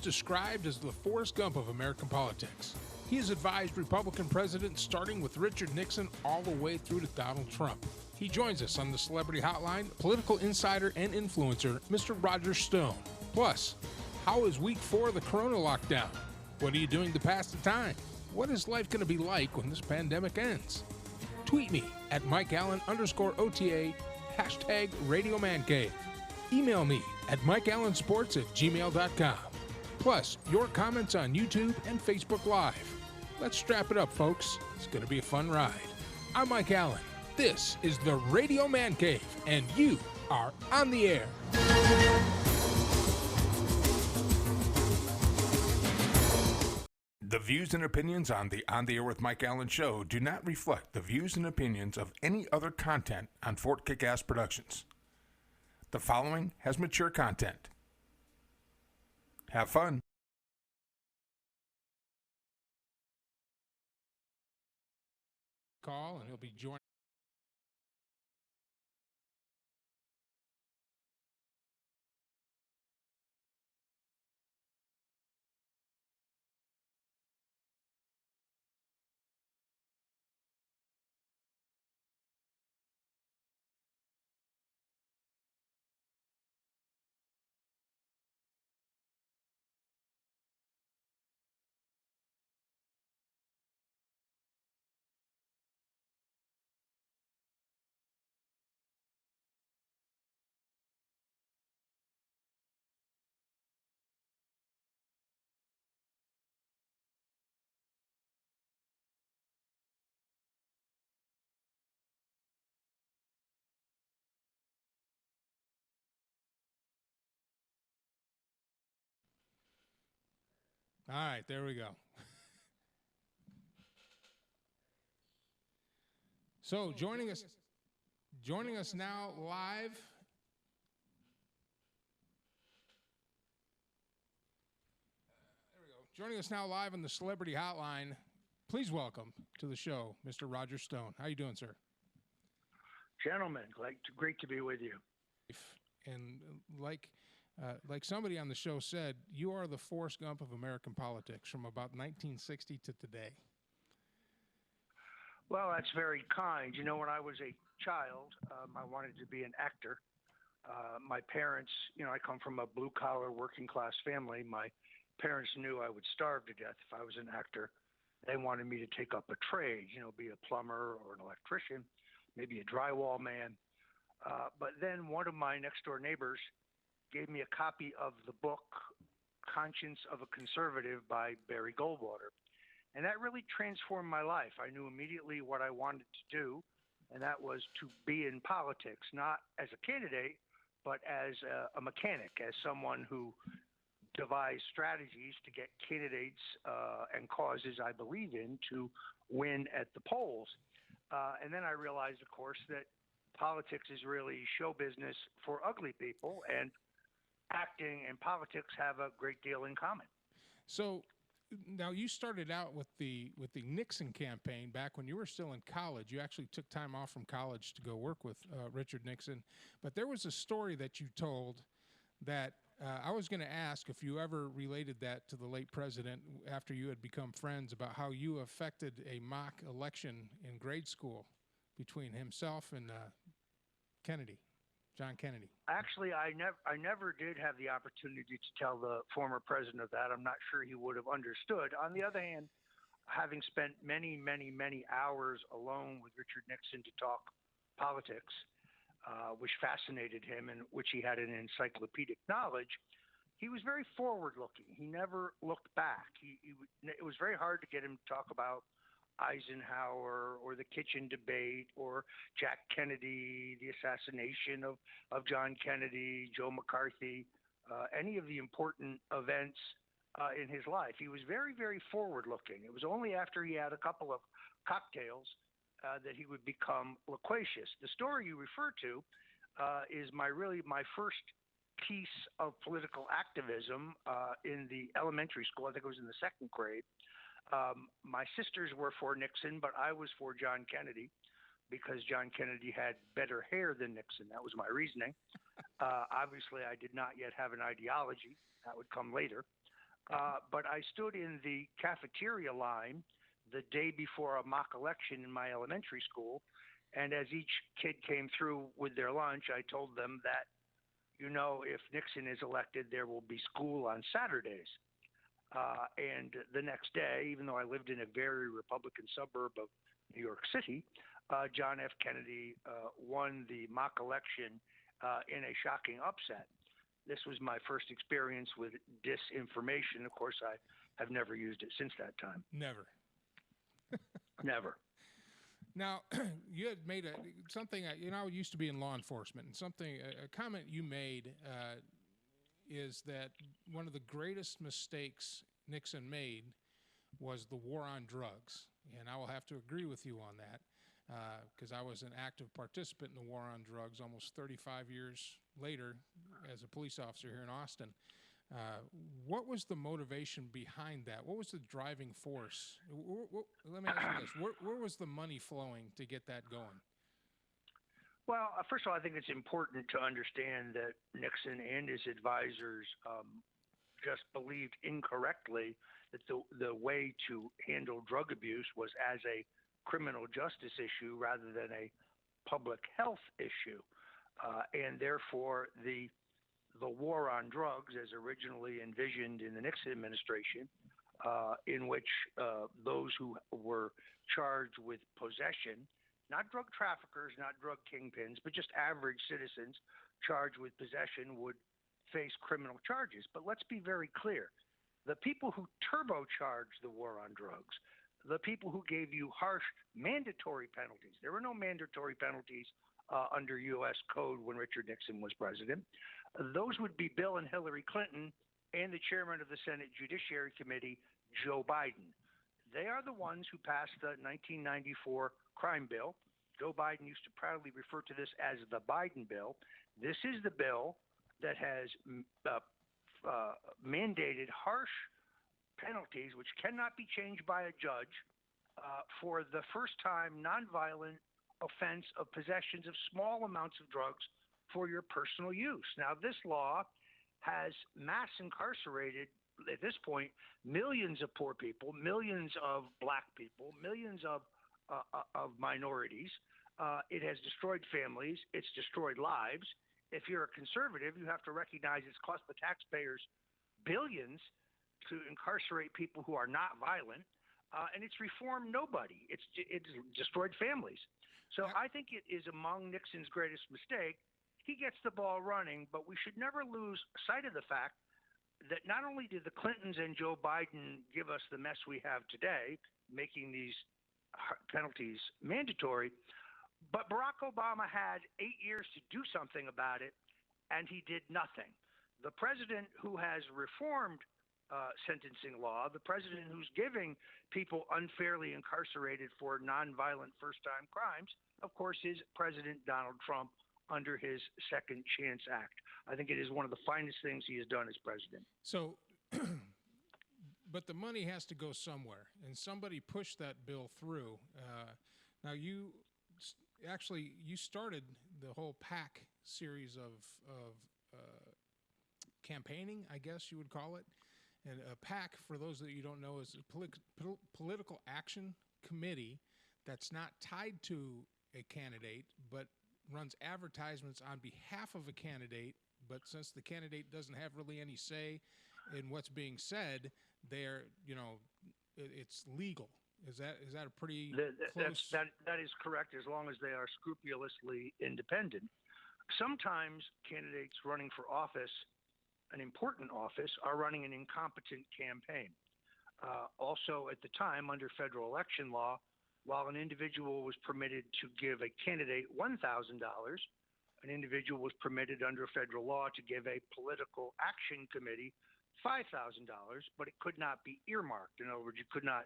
described as the Forrest Gump of American politics. He has advised Republican presidents starting with Richard Nixon all the way through to Donald Trump. He joins us on the Celebrity Hotline, political insider and influencer, Mr. Roger Stone. Plus, how is week 4 of the Corona lockdown? What are you doing to pass the time? What is life going to be like when this pandemic ends? Tweet me at MikeAllen_OTA, #RadioManCave. Email me at MikeAllenSports@gmail.com. Plus, your comments on YouTube and Facebook Live. Let's strap it up, folks. It's going to be a fun ride. I'm Mike Allen. This is the Radio Man Cave, and you are on the air. The views and opinions on the Air with Mike Allen show do not reflect the views and opinions of any other content on Fort Kick-Ass Productions. The following has mature content. Have fun. Call, and he'll be joining. All right, there we go. So joining us now live. There we go. Joining us now live on the Celebrity Hotline. Please welcome to the show, Mr. Roger Stone. How you doing, sir? Gentlemen, great to be with you. And like somebody on the show said, you are the Forrest Gump of American politics from about 1960 to today. Well, that's very kind. You know, when I was a child, I wanted to be an actor. My parents, I come from a blue-collar, working-class family. My parents knew I would starve to death if I was an actor. They wanted me to take up a trade, be a plumber or an electrician, maybe a drywall man. But then one of my next-door neighbors gave me a copy of the book Conscience of a Conservative by Barry Goldwater. And that really transformed my life. I knew immediately what I wanted to do, and that was to be in politics, not as a candidate, but as a mechanic, as someone who devised strategies to get candidates and causes I believe in to win at the polls. And then I realized, of course, that politics is really show business for ugly people, and acting and politics have a great deal in common. So now you started out with the Nixon campaign back when you were still in college. You actually took time off from college to go work with Richard Nixon. But there was a story that you told that I was going to ask if you ever related that to the late president after you had become friends, about how you affected a mock election in grade school between himself and John Kennedy. Actually, I never did have the opportunity to tell the former president of that. I'm not sure he would have understood. On the other hand, having spent many, many, many hours alone with Richard Nixon to talk politics, which fascinated him and which he had an encyclopedic knowledge, he was very forward-looking. He never looked back. It was very hard to get him to talk about Eisenhower or the kitchen debate or Jack Kennedy, the assassination of John Kennedy, Joe McCarthy, any of the important events in his life. He was very, very forward-looking. It was only after he had a couple of cocktails that he would become loquacious. The story you refer to is my first piece of political activism in the elementary school. I think it was in the second grade. My sisters were for Nixon, but I was for John Kennedy because John Kennedy had better hair than Nixon. That was my reasoning. Obviously, I did not yet have an ideology. That would come later. But I stood in the cafeteria line the day before a mock election in my elementary school. And as each kid came through with their lunch, I told them that, if Nixon is elected, there will be school on Saturdays. And the next day, even though I lived in a very Republican suburb of New York City, John F. Kennedy won the mock election in a shocking upset. This was my first experience with disinformation. Of course, I have never used it since that time. Never. Never. Now, you had made something. I used to be in law enforcement, and a comment you made is that one of the greatest mistakes Nixon made was the war on drugs, and I will have to agree with you on that because I was an active participant in the war on drugs almost 35 years later as a police officer here in Austin. What was the motivation behind that? What was the driving force? Let me ask you this. Where was the money flowing to get that going? Well, first of all, I think it's important to understand that Nixon and his advisors just believed incorrectly that the way to handle drug abuse was as a criminal justice issue rather than a public health issue. And therefore, the war on drugs, as originally envisioned in the Nixon administration, in which those who were charged with possession, not drug traffickers, not drug kingpins, but just average citizens charged with possession would face criminal charges. But let's be very clear. The people who turbocharged the war on drugs, the people who gave you harsh mandatory penalties, there were no mandatory penalties under U.S. code when Richard Nixon was president. Those would be Bill and Hillary Clinton and the chairman of the Senate Judiciary Committee, Joe Biden. They are the ones who passed the 1994 crime bill. Joe Biden used to proudly refer to this as the Biden bill. This is the bill that has mandated harsh penalties, which cannot be changed by a judge, for the first-time nonviolent offense of possessions of small amounts of drugs for your personal use. Now, this law has mass incarcerated, at this point, millions of poor people, millions of black people, millions of minorities. It has destroyed families. It's destroyed lives. If you're a conservative, you have to recognize it's cost the taxpayers billions to incarcerate people who are not violent, and it's reformed nobody. It's destroyed families. So I think it is among Nixon's greatest mistake. He gets the ball running, but we should never lose sight of the fact that not only did the Clintons and Joe Biden give us the mess we have today, making these penalties mandatory, but Barack Obama had 8 years to do something about it, and he did nothing. The president who has reformed sentencing law, the president who's giving people unfairly incarcerated for nonviolent first-time crimes, of course, is President Donald Trump under his Second Chance Act. I think it is one of the finest things he has done as president. So, but the money has to go somewhere, and somebody pushed that bill through. Now, you started the whole PAC series of campaigning, I guess you would call it. And a PAC, for those that you don't know, is a political action committee that's not tied to a candidate, but runs advertisements on behalf of a candidate. But since the candidate doesn't have really any say in what's being said, it's legal. Is that a pretty close? That is correct, as long as they are scrupulously independent. Sometimes candidates running for office, an important office, are running an incompetent campaign. Also, at the time, under federal election law, while an individual was permitted to give a candidate $1,000, an individual was permitted under federal law to give a political action committee $5,000, but it could not be earmarked. In other words, you could not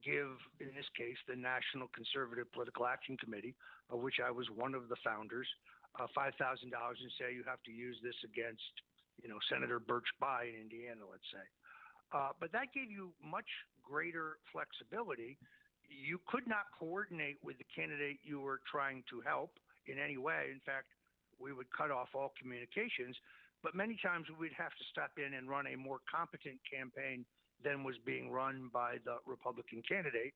give, in this case, the National Conservative Political Action Committee, of which I was one of the founders, $5,000 and say you have to use this against, Senator Birch Bayh in Indiana, let's say. But that gave you much greater flexibility. You could not coordinate with the candidate you were trying to help in any way. In fact, we would cut off all communications. But many times we'd have to step in and run a more competent campaign than was being run by the Republican candidate.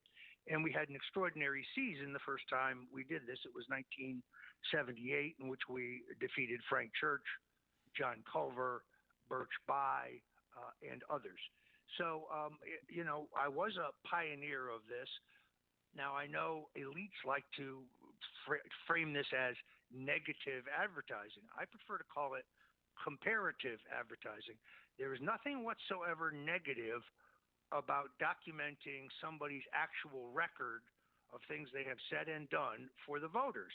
And we had an extraordinary season the first time we did this. It was 1978, in which we defeated Frank Church, John Culver, Birch Bayh, and others. So, I was a pioneer of this. Now, I know elites like to frame this as negative advertising. I prefer to call it comparative advertising. There is nothing whatsoever negative about documenting somebody's actual record of things they have said and done for the voters,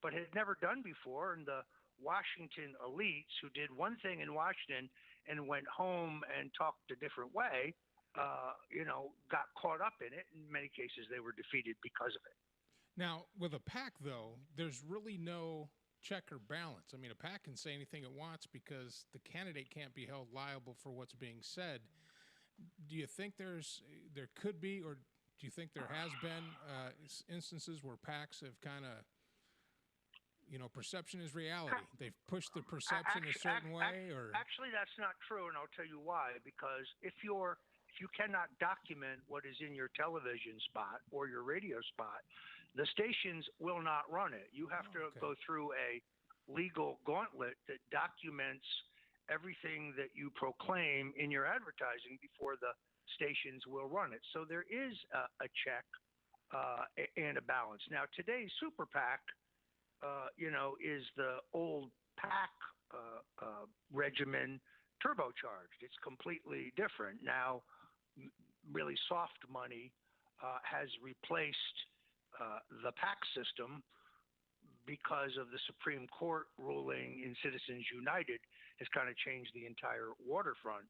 but had never done before. And the Washington elites who did one thing in Washington and went home and talked a different way, got caught up in it. In many cases, they were defeated because of it. Now, with a PAC, though, there's really no check or balance. I mean, a PAC can say anything it wants because the candidate can't be held liable for what's being said. Do you think there could be, or do you think there has been instances where PACs have kind of, perception is reality? They've pushed the perception a certain way, or actually, that's not true, and I'll tell you why. Because if you cannot document what is in your television spot or your radio spot, the stations will not run it. You have to go through a legal gauntlet that documents everything that you proclaim in your advertising before the stations will run it. So there is a check and a balance. Now, today's super PAC, is the old PAC regimen turbocharged. It's completely different. Now, really soft money has replaced the PAC system because of the Supreme Court ruling in Citizens United has kind of changed the entire waterfront.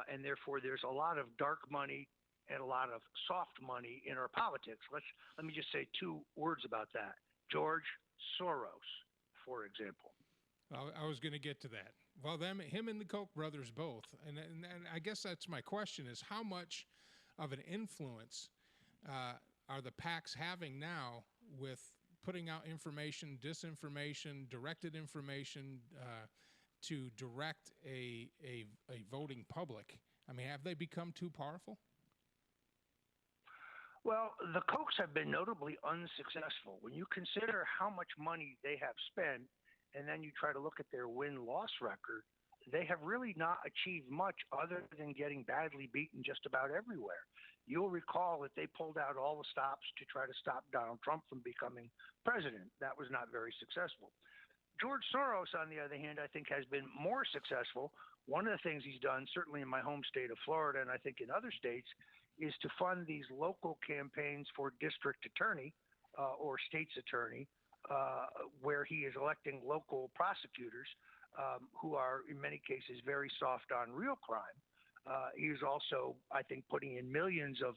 And therefore, there's a lot of dark money and a lot of soft money in our politics. Let me just say two words about that. George Soros, for example. I was going to get to that. Well, him and the Koch brothers both. And I guess that's my question is how much of an influence are the PACs having now with putting out information, disinformation, directed information to direct a voting public? I mean, have they become too powerful? Well, the Kochs have been notably unsuccessful. When you consider how much money they have spent, and then you try to look at their win-loss record, they have really not achieved much other than getting badly beaten just about everywhere. You'll recall that they pulled out all the stops to try to stop Donald Trump from becoming president. That was not very successful. George Soros, on the other hand, I think has been more successful. One of the things he's done, certainly in my home state of Florida, and I think in other states, is to fund these local campaigns for district attorney or state's attorney, where he is electing local prosecutors who are, in many cases, very soft on real crime. He's also, I think, putting in millions of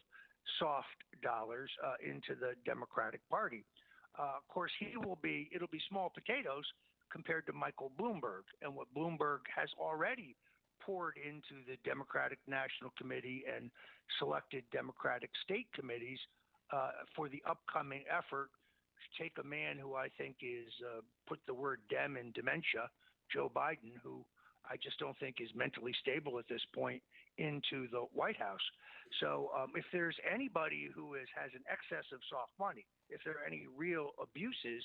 soft dollars into the Democratic Party. Of course, it'll be small potatoes compared to Michael Bloomberg and what Bloomberg has already poured into the Democratic National Committee and selected Democratic state committees for the upcoming effort to take a man who I think is, put the word Dem in dementia, Joe Biden, who I just don't think is mentally stable at this point, into the White House. So if there's anybody who has an excess of soft money, if there are any real abuses,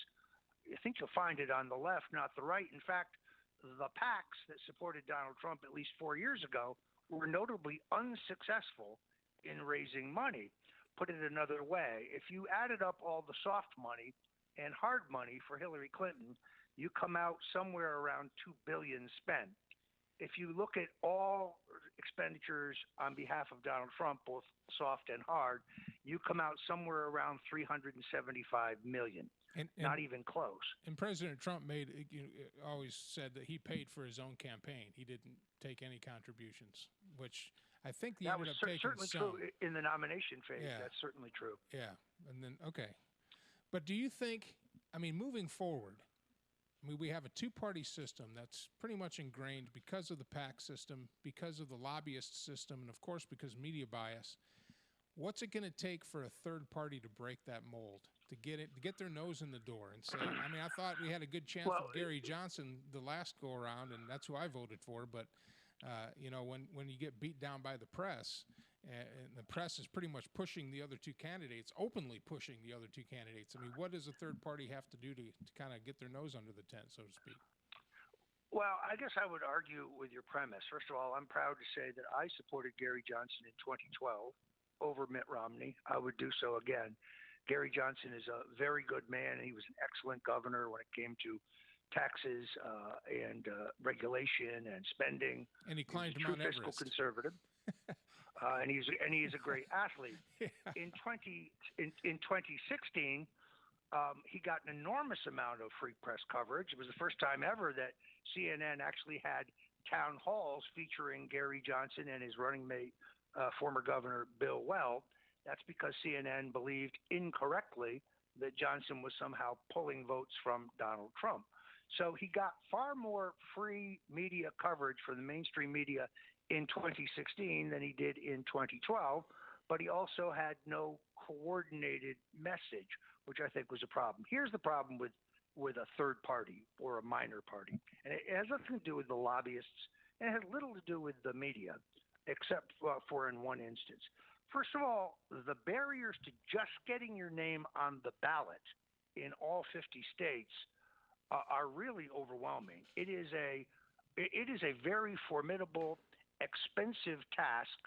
I think you'll find it on the left, not the right. In fact, the PACs that supported Donald Trump at least 4 years ago were notably unsuccessful in raising money. Put it another way, if you added up all the soft money and hard money for Hillary Clinton, you come out somewhere around $2 billion spent. If you look at all expenditures on behalf of Donald Trump, both soft and hard, you come out somewhere around $375 million. And not even close. And President Trump always said that he paid for his own campaign. He didn't take any contributions, which I think he ended up taking some. That was certainly true in the nomination phase. Yeah. That's certainly true. Yeah. And then, okay. But do you think, moving forward, we have a two-party system that's pretty much ingrained because of the PAC system, because of the lobbyist system, and, of course, because media bias. What's it going to take for a third party to break that mold? to get their nose in the door and say, I mean, I thought we had a good chance Well, with Gary Johnson the last go around, and that's who I voted for. But you know, when you get beat down by the press, and the press is pretty much pushing the other two candidates, openly pushing the other two candidates. I mean, what does a third party have to do to kind of get their nose under the tent, so to speak? Well, I guess I would argue with your premise. First of all, I'm proud to say that I supported Gary Johnson in 2012 over Mitt Romney. I would do so again. Gary Johnson is a very good man, and he was an excellent governor when it came to taxes and regulation and spending. And he climbed He's a Mount true fiscal Everest. conservative. And he's a great athlete. Yeah. In 2016, he got an enormous amount of free press coverage. It was the first time ever that CNN actually had town halls featuring Gary Johnson and his running mate, former Governor Bill Weld. That's because CNN believed incorrectly that Johnson was somehow pulling votes from Donald Trump. So he got far more free media coverage from the mainstream media in 2016 than he did in 2012, but he also had no coordinated message, which I think was a problem. Here's the problem with a third party or a minor party, and it has nothing to do with the lobbyists, and it has little to do with the media, except for in one instance. First of all, the barriers to just getting your name on the ballot in all 50 states are really overwhelming. It is a very formidable, expensive task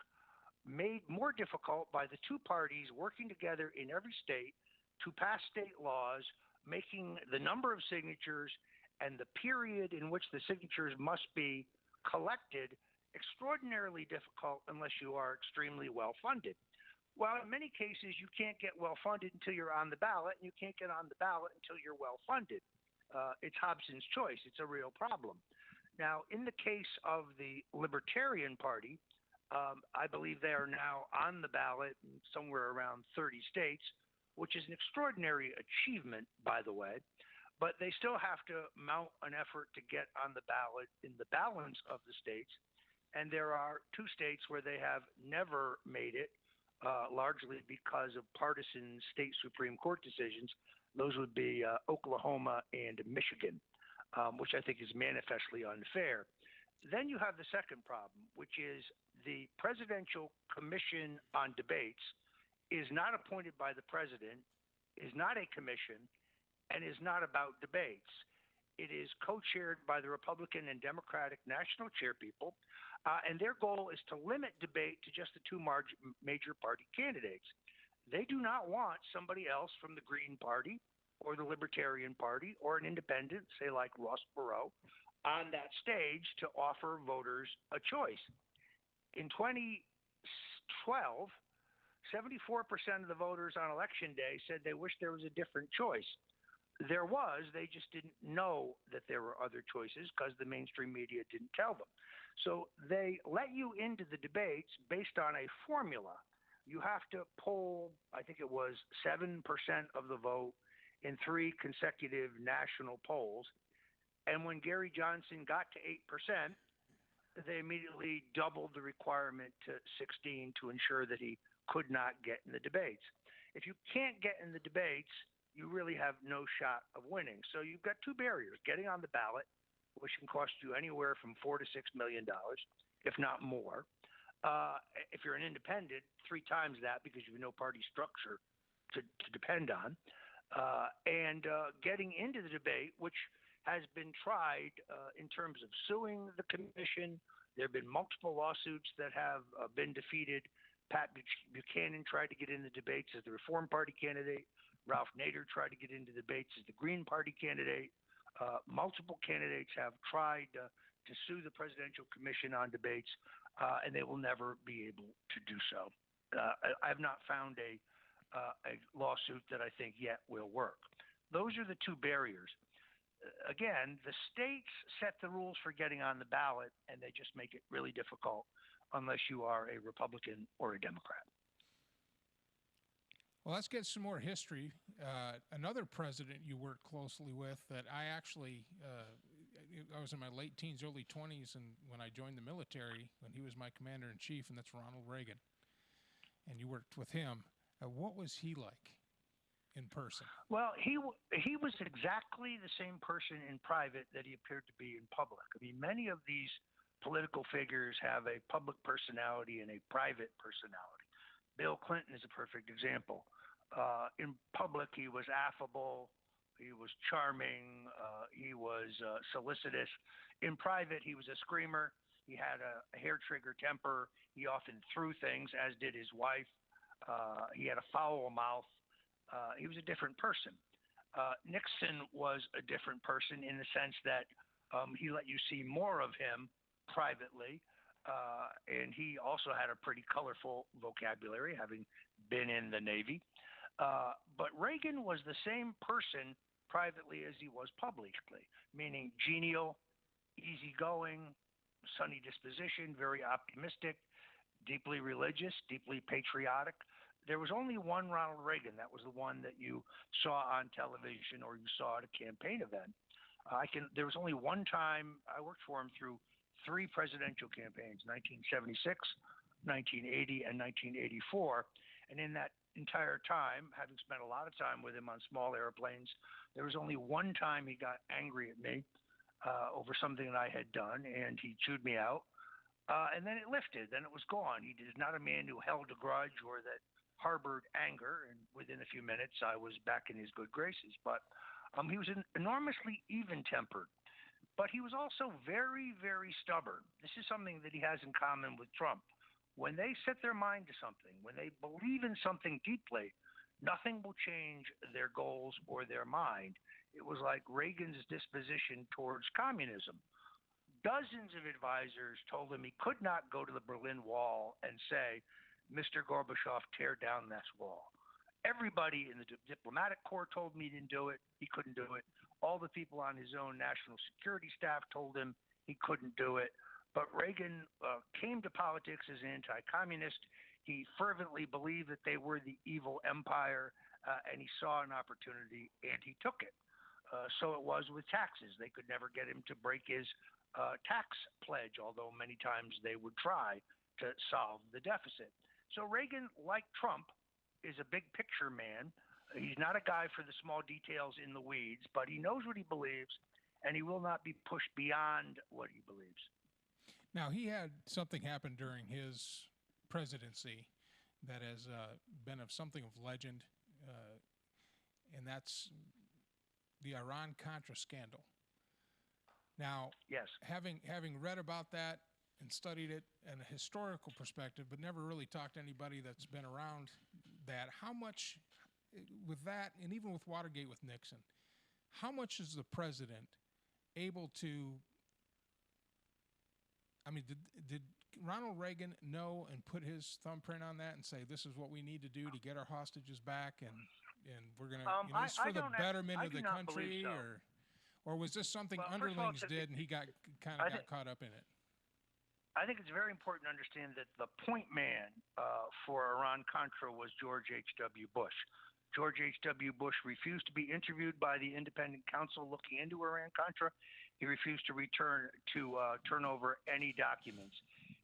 made more difficult by the two parties working together in every state to pass state laws, making the number of signatures and the period in which the signatures must be collected extraordinarily difficult unless you are extremely well funded. Well, in many cases, you can't get well funded until you're on the ballot, and you can't get on the ballot until you're well funded. It's Hobson's choice. It's a real problem. Now, in the case of the Libertarian Party, I believe they are now on the ballot in somewhere around 30 states, which is an extraordinary achievement, by the way. But they still have to mount an effort to get on the ballot in the balance of the states. And there are two states where they have never made it, largely because of partisan state Supreme Court decisions. Those would be Oklahoma and Michigan, which I think is manifestly unfair. Then you have the second problem, which is the Presidential Commission on Debates is not appointed by the president, is not a commission, and is not about debates. It is co-chaired by the Republican and Democratic national chairpeople, and their goal is to limit debate to just the two major party candidates. They do not want somebody else from the Green Party or the Libertarian Party or an independent, say like Ross Perot, on that stage to offer voters a choice. In 2012, 74% of the voters on Election Day said they wished there was a different choice. There was, they just didn't know that there were other choices because the mainstream media didn't tell them. So they let you into the debates based on a formula. You have to poll, I think it was 7% of the vote in 3 consecutive national polls. And when Gary Johnson got to 8%, they immediately doubled the requirement to 16 to ensure that he could not get in the debates. If you can't get in the debates, you really have no shot of winning. So you've got two barriers: getting on the ballot, which can cost you anywhere from $4 to $6 million, if not more. If you're an independent, 3 times that because you have no party structure to depend on. And getting into the debate, which has been tried in terms of suing the commission. There have been multiple lawsuits that have been defeated. Pat Buchanan tried to get in the debates as the Reform Party candidate. Ralph Nader tried to get into debates as the Green Party candidate. Multiple candidates have tried to sue the Presidential Commission on Debates, and they will never be able to do so. I have not found a lawsuit that I think yet will work. Those are the two barriers. Again, the states set the rules for getting on the ballot, and they just make it really difficult unless you are a Republican or a Democrat. Well, let's get some more history. Another president you worked closely with that I actually, I was in my late teens, early 20s, and when I joined the military, when he was my commander-in-chief, and that's Ronald Reagan. And you worked with him. What was he like? in person? Well, he was exactly the same person in private that he appeared to be in public. I mean, many of these political figures have a public personality and a private personality. Bill Clinton is a perfect example. In public, he was affable, he was charming, he was solicitous. In private, he was a screamer. He had a hair trigger temper. He often threw things, as did his wife. He had a foul mouth. He was a different person. Nixon was a different person in the sense that he let you see more of him privately, and he also had a pretty colorful vocabulary, having been in the Navy. But Reagan was the same person privately as he was publicly, meaning genial, easygoing, sunny disposition, very optimistic, deeply religious, deeply patriotic. There was only one Ronald Reagan. That was the one that you saw on television or you saw at a campaign event. There was only one time I worked for him through three presidential campaigns: 1976, 1980, and 1984. And in that entire time, having spent a lot of time with him on small airplanes, there was only one time he got angry at me over something that I had done, and he chewed me out. And then it lifted. Then it was gone. He is not a man who held a grudge or that harbored anger. And within a few minutes, I was back in his good graces. But he was enormously even-tempered. But he was also very, very stubborn. This is something that he has in common with Trump. When they set their mind to something, when they believe in something deeply, nothing will change their goals or their mind. It was like Reagan's disposition towards communism. Dozens of advisors told him he could not go to the Berlin Wall and say, "Mr. Gorbachev, tear down this wall." Everybody in the diplomatic corps told me he didn't do it. He couldn't do it. All the people on his own national security staff told him he couldn't do it. But Reagan came to politics as an anti-communist. He fervently believed that they were the evil empire, and he saw an opportunity, and he took it. So it was with taxes. They could never get him to break his tax pledge, although many times they would try to solve the deficit. So Reagan, like Trump, is a big picture man. He's not a guy for the small details in the weeds, but he knows what he believes, and he will not be pushed beyond what he believes. Now, he had something happen during his presidency that has been of something of legend, and that's the Iran-Contra scandal. Now, yes, having read about that and studied it in a historical perspective, but never really talked to anybody that's been around that, how much with that, and even with Watergate with Nixon, how much is the president able to, I mean, did Ronald Reagan know and put his thumbprint on that and say, this is what we need to do to get our hostages back, and we're going to, it's for the betterment of the country, so. Or was this something underlings did and he got caught up in it? I think it's very important to understand that the point man for Iran-Contra was George H.W. Bush. George H.W. Bush refused to be interviewed by the independent counsel looking into Iran-Contra. He refused to turn over any documents.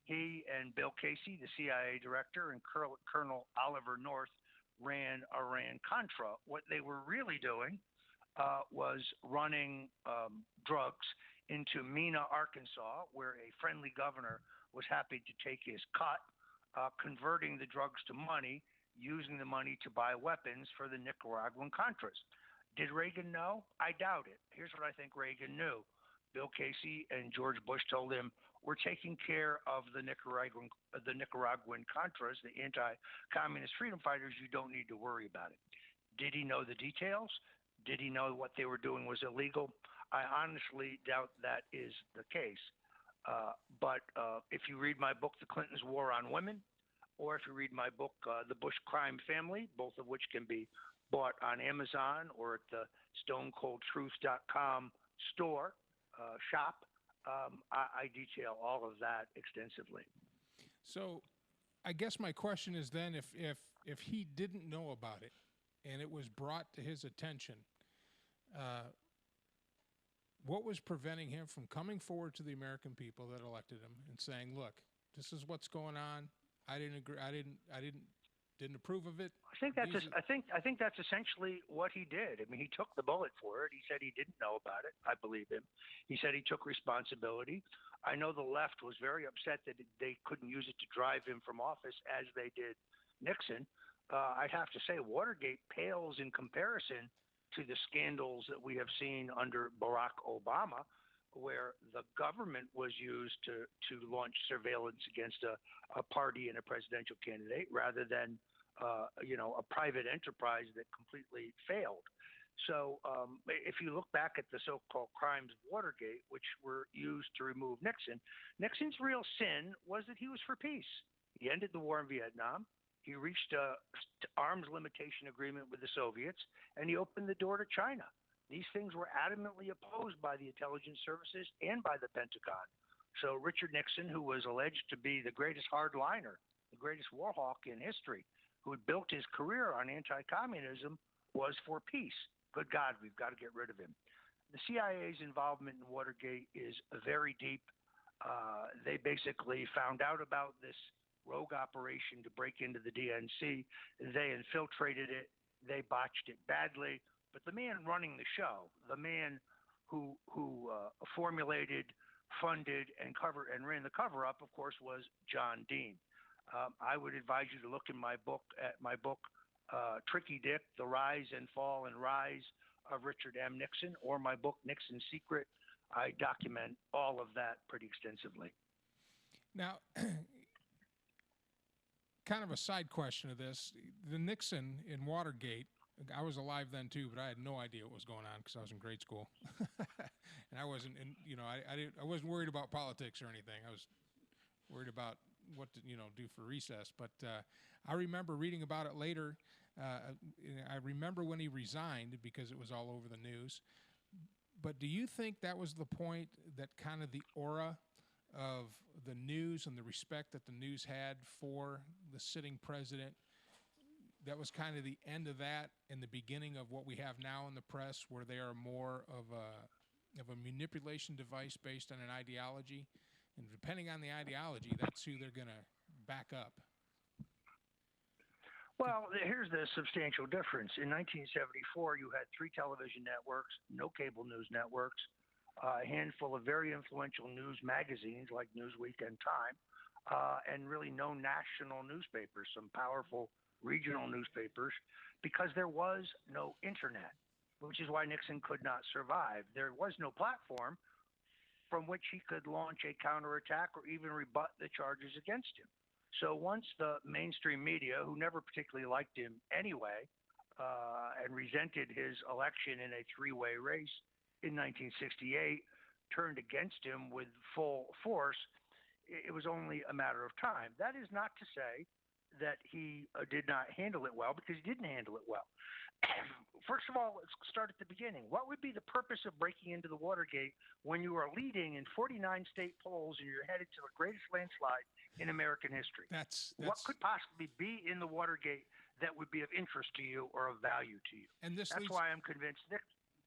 He and Bill Casey, the CIA director, and Colonel Oliver North ran Iran-Contra. What they were really doing was running drugs into Mena, Arkansas, where a friendly governor was happy to take his cut, converting the drugs to money, using the money to buy weapons for the Nicaraguan Contras. Did Reagan know? I doubt it. Here's what I think Reagan knew. Bill Casey and George Bush told him, we're taking care of the Nicaraguan Contras, the anti-communist freedom fighters. You don't need to worry about it. Did he know the details? Did he know what they were doing was illegal? I honestly doubt that is the case. But if you read my book, The Clintons' War on Women, or if you read my book, The Bush Crime Family, both of which can be bought on Amazon or at the stonecoldtruth.com shop, I detail all of that extensively. So I guess my question is then, if he didn't know about it and it was brought to his attention, what was preventing him from coming forward to the American people that elected him and saying, look, this is what's going on. I didn't agree. I didn't didn't approve of it. I think that's essentially what he did. I mean, he took the bullet for it. He said he didn't know about it. I believe him. He said he took responsibility. I know the left was very upset that they couldn't use it to drive him from office as they did Nixon. I'd have to say Watergate pales in comparison to the scandals that we have seen under Barack Obama, where the government was used to launch surveillance against a party and a presidential candidate rather than a private enterprise that completely failed. So if you look back at the so-called crimes of Watergate, which were used to remove Nixon, Nixon's real sin was that he was for peace. He ended the war in Vietnam. He reached a arms limitation agreement with the Soviets, and he opened the door to China. These things were adamantly opposed by the intelligence services and by the Pentagon. So Richard Nixon, who was alleged to be the greatest hardliner, the greatest war hawk in history, who had built his career on anti-communism, was for peace. Good God, we've got to get rid of him. The CIA's involvement in Watergate is very deep. They basically found out about this rogue operation to break into the DNC. They infiltrated it. They botched it badly. But the man running the show, the man who formulated, funded, and ran the cover-up, of course, was John Dean. I would advise you to look in my book, Tricky Dick, The Rise and Fall and Rise of Richard M. Nixon, or my book, Nixon's Secret. I document all of that pretty extensively. Now, kind of a side question of this, the Nixon in Watergate, I was alive then too, but I had no idea what was going on because I was in grade school, and I wasn't, I wasn't worried about politics or anything. I was worried about what to do for recess. But I remember reading about it later. I remember when he resigned because it was all over the news. But do you think that was the point that kind of the aura of the news and the respect that the news had for the sitting president, that was kind of the end of that and the beginning of what we have now in the press, where they are more of a manipulation device based on an ideology? And depending on the ideology, that's who they're going to back up. Well, here's the substantial difference. In 1974, you had 3 television networks, no cable news networks, a handful of very influential news magazines like Newsweek and Time, and really no national newspapers, some powerful regional newspapers, because there was no internet, which is why Nixon could not survive. There was no platform from which he could launch a counterattack or even rebut the charges against him. So once the mainstream media, who never particularly liked him anyway, and resented his election in a 3-way race in 1968, turned against him with full force, it was only a matter of time. That is not to say that he did not handle it well, because he didn't handle it well. First of all, let's start at the beginning. What would be the purpose of breaking into the Watergate when you are leading in 49 state polls and you're headed to the greatest landslide in American history? That's what could possibly be in the Watergate that would be of interest to you or of value to you? And that's why I'm convinced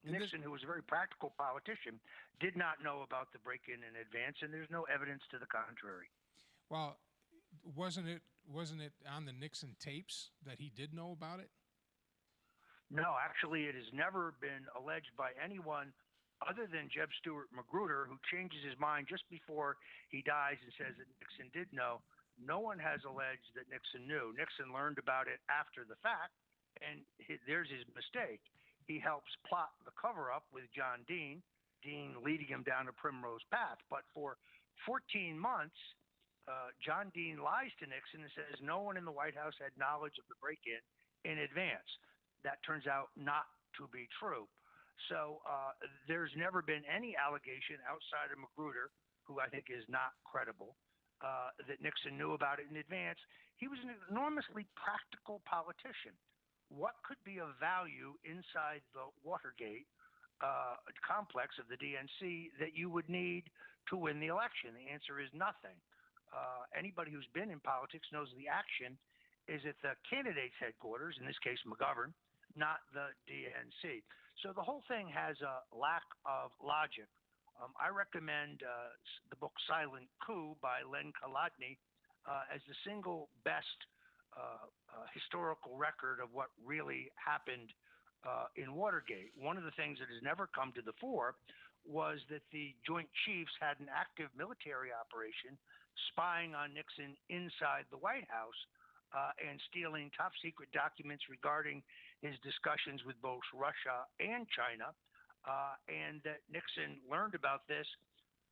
Nixon, who was a very practical politician, did not know about the break-in in advance, and there's no evidence to the contrary. Well, wasn't it on the Nixon tapes that he did know about it? No, actually, it has never been alleged by anyone other than Jeb Stuart Magruder, who changes his mind just before he dies and says that Nixon did know. No one has alleged that Nixon knew. Nixon learned about it after the fact, and there's his mistake. He helps plot the cover-up with John Dean leading him down a primrose path. But for 14 months, John Dean lies to Nixon and says no one in the White House had knowledge of the break-in in advance. That turns out not to be true. So there's never been any allegation outside of Magruder, who I think is not credible, that Nixon knew about it in advance. He was an enormously practical politician. What could be of value inside the Watergate complex of the DNC that you would need to win the election? The answer is nothing. Anybody who's been in politics knows the action is at the candidate's headquarters, in this case McGovern, not the DNC. So the whole thing has a lack of logic. I recommend the book Silent Coup by Len Kolodny as the single best historical record of what really happened in Watergate. One of the things that has never come to the fore was that the Joint Chiefs had an active military operation spying on Nixon inside the White House and stealing top secret documents regarding his discussions with both Russia and China, and that Nixon learned about this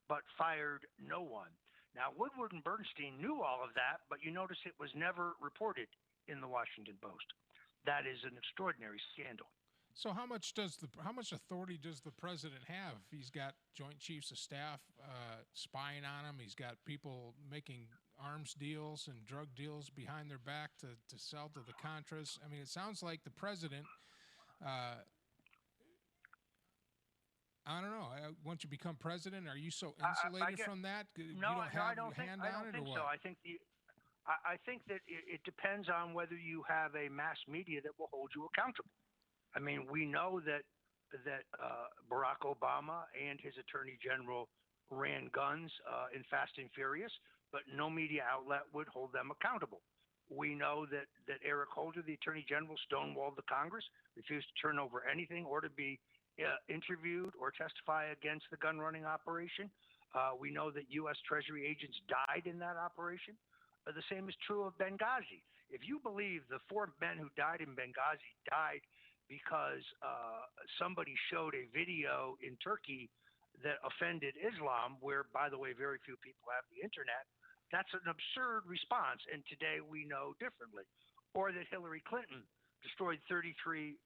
but fired no one. Now, Woodward and Bernstein knew all of that, but you notice it was never reported in the Washington Post. That is an extraordinary scandal. So how much authority does the president have? He's got Joint Chiefs of Staff spying on him. He's got people making arms deals and drug deals behind their back to sell to the Contras. I mean, it sounds like the president. I don't know. Once you become president, are you so insulated from that? I don't think so. I think that it depends on whether you have a mass media that will hold you accountable. I mean, we know that Barack Obama and his attorney general ran guns in Fast and Furious, but no media outlet would hold them accountable. We know that Eric Holder, the attorney general, stonewalled the Congress, refused to turn over anything or to be interviewed or testify against the gun running operation. We know that U.S. Treasury agents died in that operation. The same is true of Benghazi. If you believe the 4 men who died in Benghazi died because somebody showed a video in Turkey that offended Islam, where, by the way, very few people have the internet, that's an absurd response. And today we know differently. Or that Hillary Clinton destroyed 33,000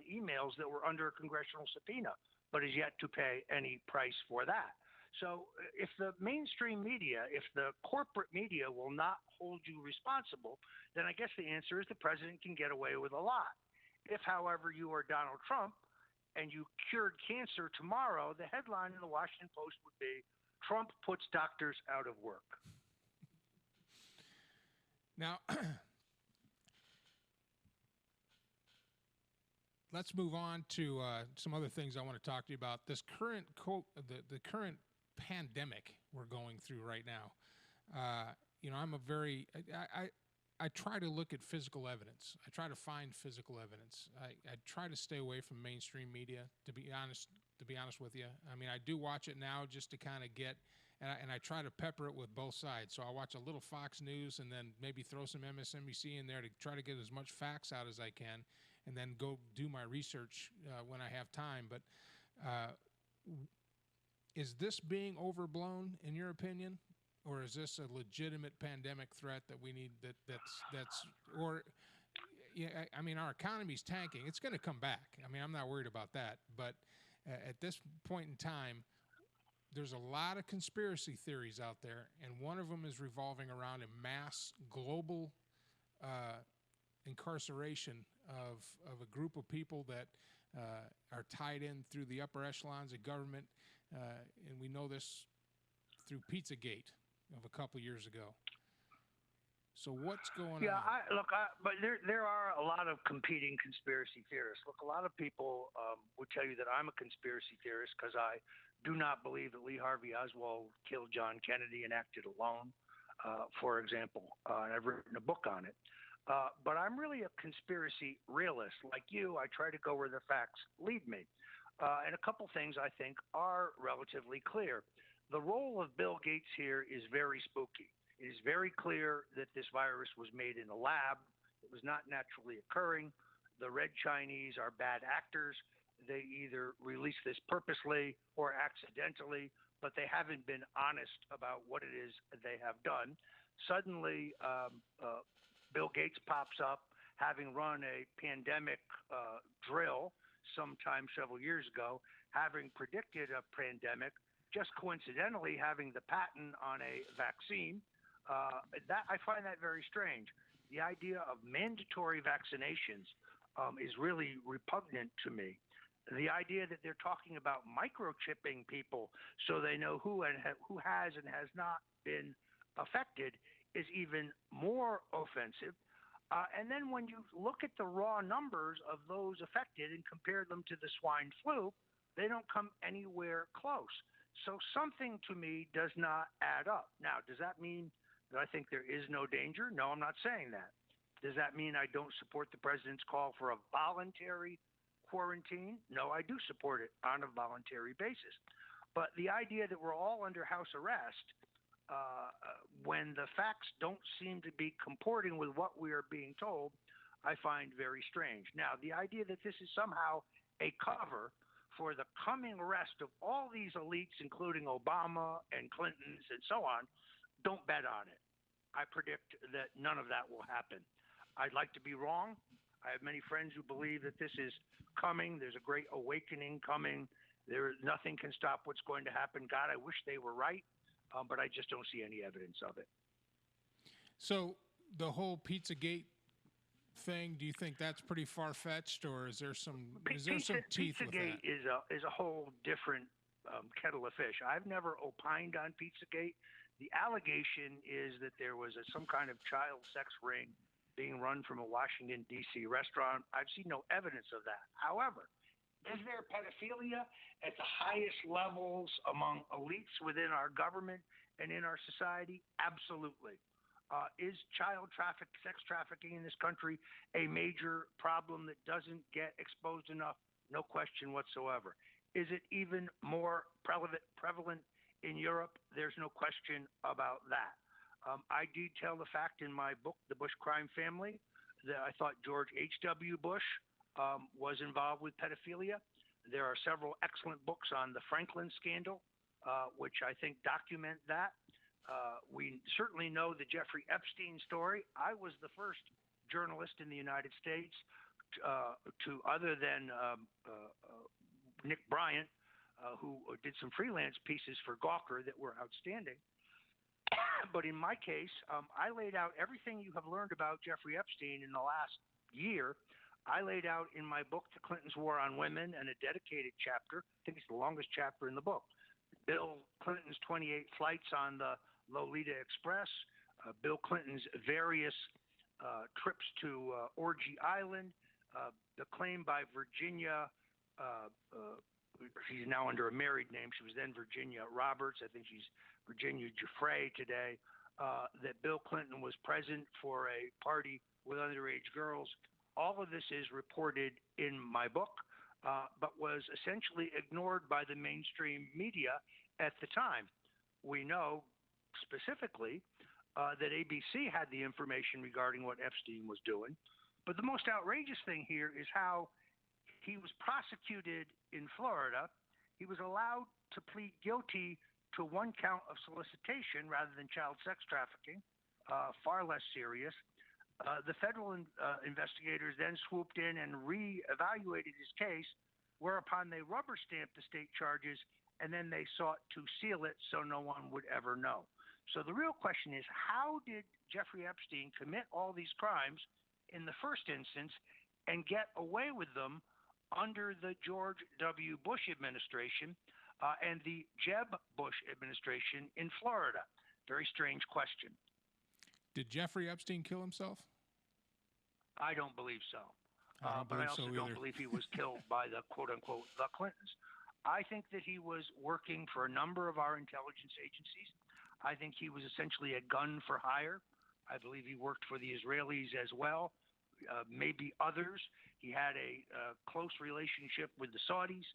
emails that were under a congressional subpoena, but is yet to pay any price for that. So if the mainstream media, if the corporate media will not hold you responsible, then I guess the answer is the president can get away with a lot. If, however, you are Donald Trump and you cured cancer tomorrow, the headline in the Washington Post would be, Trump puts doctors out of work. Now, let's move on to some other things I want to talk to you about. This current the current pandemic we're going through right now. I try to look at physical evidence. I try to find physical evidence. I try to stay away from mainstream media, to be honest with you. I mean, I do watch it now just to kind of get, and I try to pepper it with both sides. So I watch a little Fox News and then maybe throw some MSNBC in there to try to get as much facts out as I can, and then go do my research when I have time. But is this being overblown, in your opinion? Or is this a legitimate pandemic threat that we need I mean, our economy's tanking. It's going to come back. I mean, I'm not worried about that. But at this point in time, there's a lot of conspiracy theories out there, and one of them is revolving around a mass global incarceration of a group of people that are tied in through the upper echelons of government, and we know this through Pizzagate of a couple years ago. So what's going on? But there are a lot of competing conspiracy theorists. Look, a lot of people would tell you that I'm a conspiracy theorist because I do not believe that Lee Harvey Oswald killed John Kennedy and acted alone, for example. And I've written a book on it. But I'm really a conspiracy realist. Like you, I try to go where the facts lead me. And a couple things I think are relatively clear. The role of Bill Gates here is very spooky. It is very clear that this virus was made in a lab. It was not naturally occurring. The Red Chinese are bad actors. They either release this purposely or accidentally, but they haven't been honest about what it is they have done. Suddenly, Bill Gates pops up, having run a pandemic drill sometime several years ago, having predicted a pandemic, just coincidentally having the patent on a vaccine. That I find that very strange. The idea of mandatory vaccinations is really repugnant to me. The idea that they're talking about microchipping people so they know who has and has not been affected is even more offensive. And then when you look at the raw numbers of those affected and compare them to the swine flu, they don't come anywhere close. So something to me does not add up. Now, does that mean that I think there is no danger? No, I'm not saying that. Does that mean I don't support the president's call for a voluntary quarantine? No, I do support it on a voluntary basis. But the idea that we're all under house arrest when the facts don't seem to be comporting with what we are being told, I find very strange. Now, the idea that this is somehow a cover for the coming arrest of all these elites, including Obama and Clinton's and so on, don't bet on it. I predict that none of that will happen. I'd like to be wrong. I have many friends who believe that this is coming. There's a great awakening coming. Nothing can stop what's going to happen. God, I wish they were right, but I just don't see any evidence of it. So the whole Pizzagate thing, do you think that's pretty far-fetched, or is there some teeth with that? Pizzagate is a whole different kettle of fish. I've never opined on Pizzagate. The allegation is that there was some kind of child sex ring being run from a Washington, D.C. restaurant. I've seen no evidence of that. However, is there pedophilia at the highest levels among elites within our government and in our society? Absolutely. Is sex trafficking in this country a major problem that doesn't get exposed enough? No question whatsoever. Is it even more prevalent in Europe? There's no question about that. I detail the fact in my book, The Bush Crime Family, that I thought George H.W. Bush was involved with pedophilia. There are several excellent books on the Franklin scandal, which I think document that. We certainly know the Jeffrey Epstein story. I was the first journalist in the United States other than Nick Bryant, who did some freelance pieces for Gawker that were outstanding. But in my case, I laid out everything you have learned about Jeffrey Epstein in the last year. I laid out in my book, The Clinton's War on Women, and a dedicated chapter. I think it's the longest chapter in the book. Bill Clinton's 28 flights on the Lolita Express, Bill Clinton's various trips to Orgy Island, the claim by Virginia, she's now under a married name. She was then Virginia Roberts. I think she's Virginia Giuffre today, that Bill Clinton was present for a party with underage girls. All of this is reported in my book, but was essentially ignored by the mainstream media at the time. We know specifically that ABC had the information regarding what Epstein was doing. But the most outrageous thing here is how he was prosecuted in Florida. He was allowed to plead guilty to one count of solicitation rather than child sex trafficking, far less serious. The federal investigators then swooped in and re-evaluated his case, whereupon they rubber-stamped the state charges, and then they sought to seal it so no one would ever know. So the real question is, how did Jeffrey Epstein commit all these crimes in the first instance and get away with them under the George W. Bush administration and the Jeb Bush administration in Florida? Very strange question. Did Jeffrey Epstein kill himself? I don't believe so. But I also don't believe he was killed by the quote-unquote the Clintons. I think that he was working for a number of our intelligence agencies. I think he was essentially a gun for hire. I believe he worked for the Israelis as well, maybe others. He had a close relationship with the Saudis.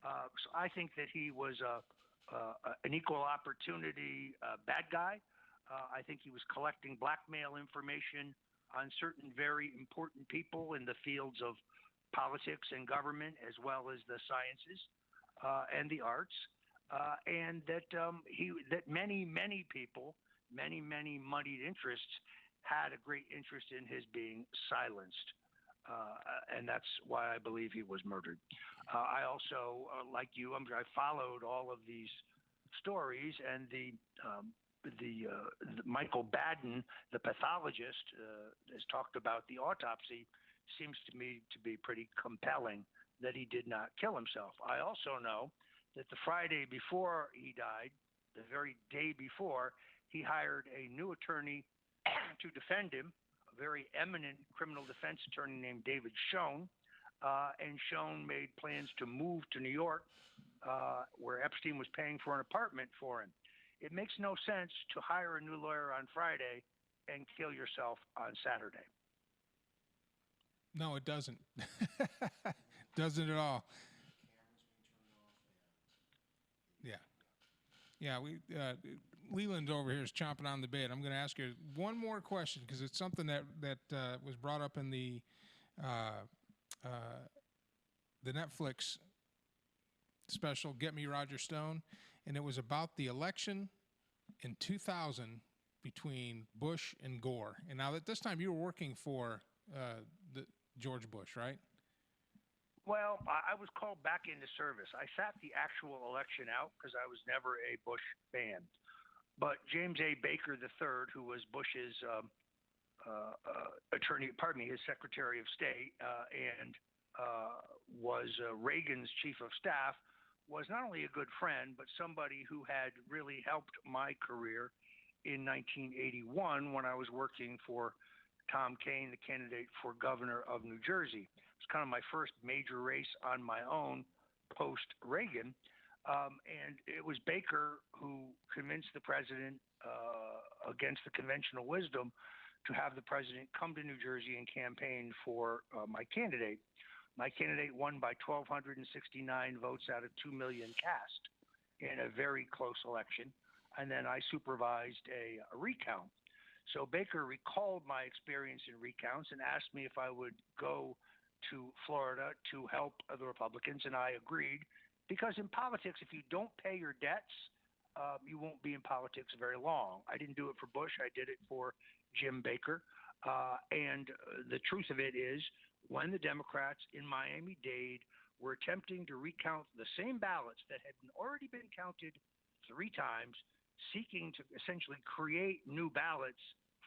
So I think that he was an equal opportunity bad guy. I think he was collecting blackmail information on certain very important people in the fields of politics and government, as well as the sciences and the arts, and that many people, many moneyed interests had a great interest in his being silenced, and that's why I believe he was murdered. I also, like you, I followed all of these stories, and the Michael Baden, the pathologist, has talked about the autopsy. Seems to me to be pretty compelling that he did not kill himself. I also know that the Friday before he died, the very day before, he hired a new attorney to defend him, a very eminent criminal defense attorney named David Schoen, and Schoen made plans to move to New York, where Epstein was paying for an apartment for him. It makes no sense to hire a new lawyer on Friday and kill yourself on Saturday. No, it doesn't. Doesn't at all. Yeah. Yeah, Leland's over here is chomping on the bit. I'm going to ask you one more question because it's something that was brought up in uh, uh, the Netflix special, Get Me Roger Stone, and it was about the election in 2000 between Bush and Gore. And now at this time you were working for the George Bush, right? Well, I was called back into service. I sat the actual election out because I was never a Bush fan. But James A. Baker III, who was Bush's attorney, his Secretary of State, and was Reagan's chief of staff, was not only a good friend, but somebody who had really helped my career in 1981 when I was working for Tom Kean, the candidate for governor of New Jersey. It was kind of my first major race on my own post-Reagan. And it was Baker who convinced the president, against the conventional wisdom, to have the president come to New Jersey and campaign for my candidate. My candidate won by 1,269 votes out of 2 million cast in a very close election. And then I supervised a recount. So Baker recalled my experience in recounts and asked me if I would go to Florida to help the Republicans, and I agreed. Because in politics, if you don't pay your debts, you won't be in politics very long. I didn't do it for Bush. I did it for Jim Baker. And the truth of it is, when the Democrats in Miami-Dade were attempting to recount the same ballots that had already been counted 3 times, seeking to essentially create new ballots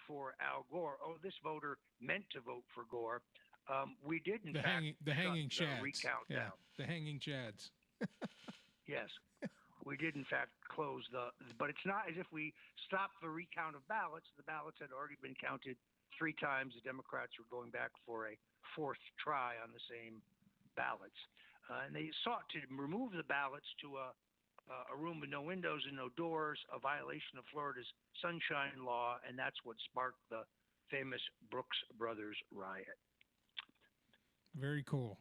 for Al Gore. Oh, this voter meant to vote for Gore. We did, in fact, the hanging chads. Recount down. The hanging chads. Yes, we did, in fact, close but it's not as if we stopped the recount of ballots. The ballots had already been counted 3 times. The Democrats were going back for a 4th try on the same ballots. And they sought to remove the ballots to a room with no windows and no doors, a violation of Florida's Sunshine Law, and that's what sparked the famous Brooks Brothers riot. Very cool.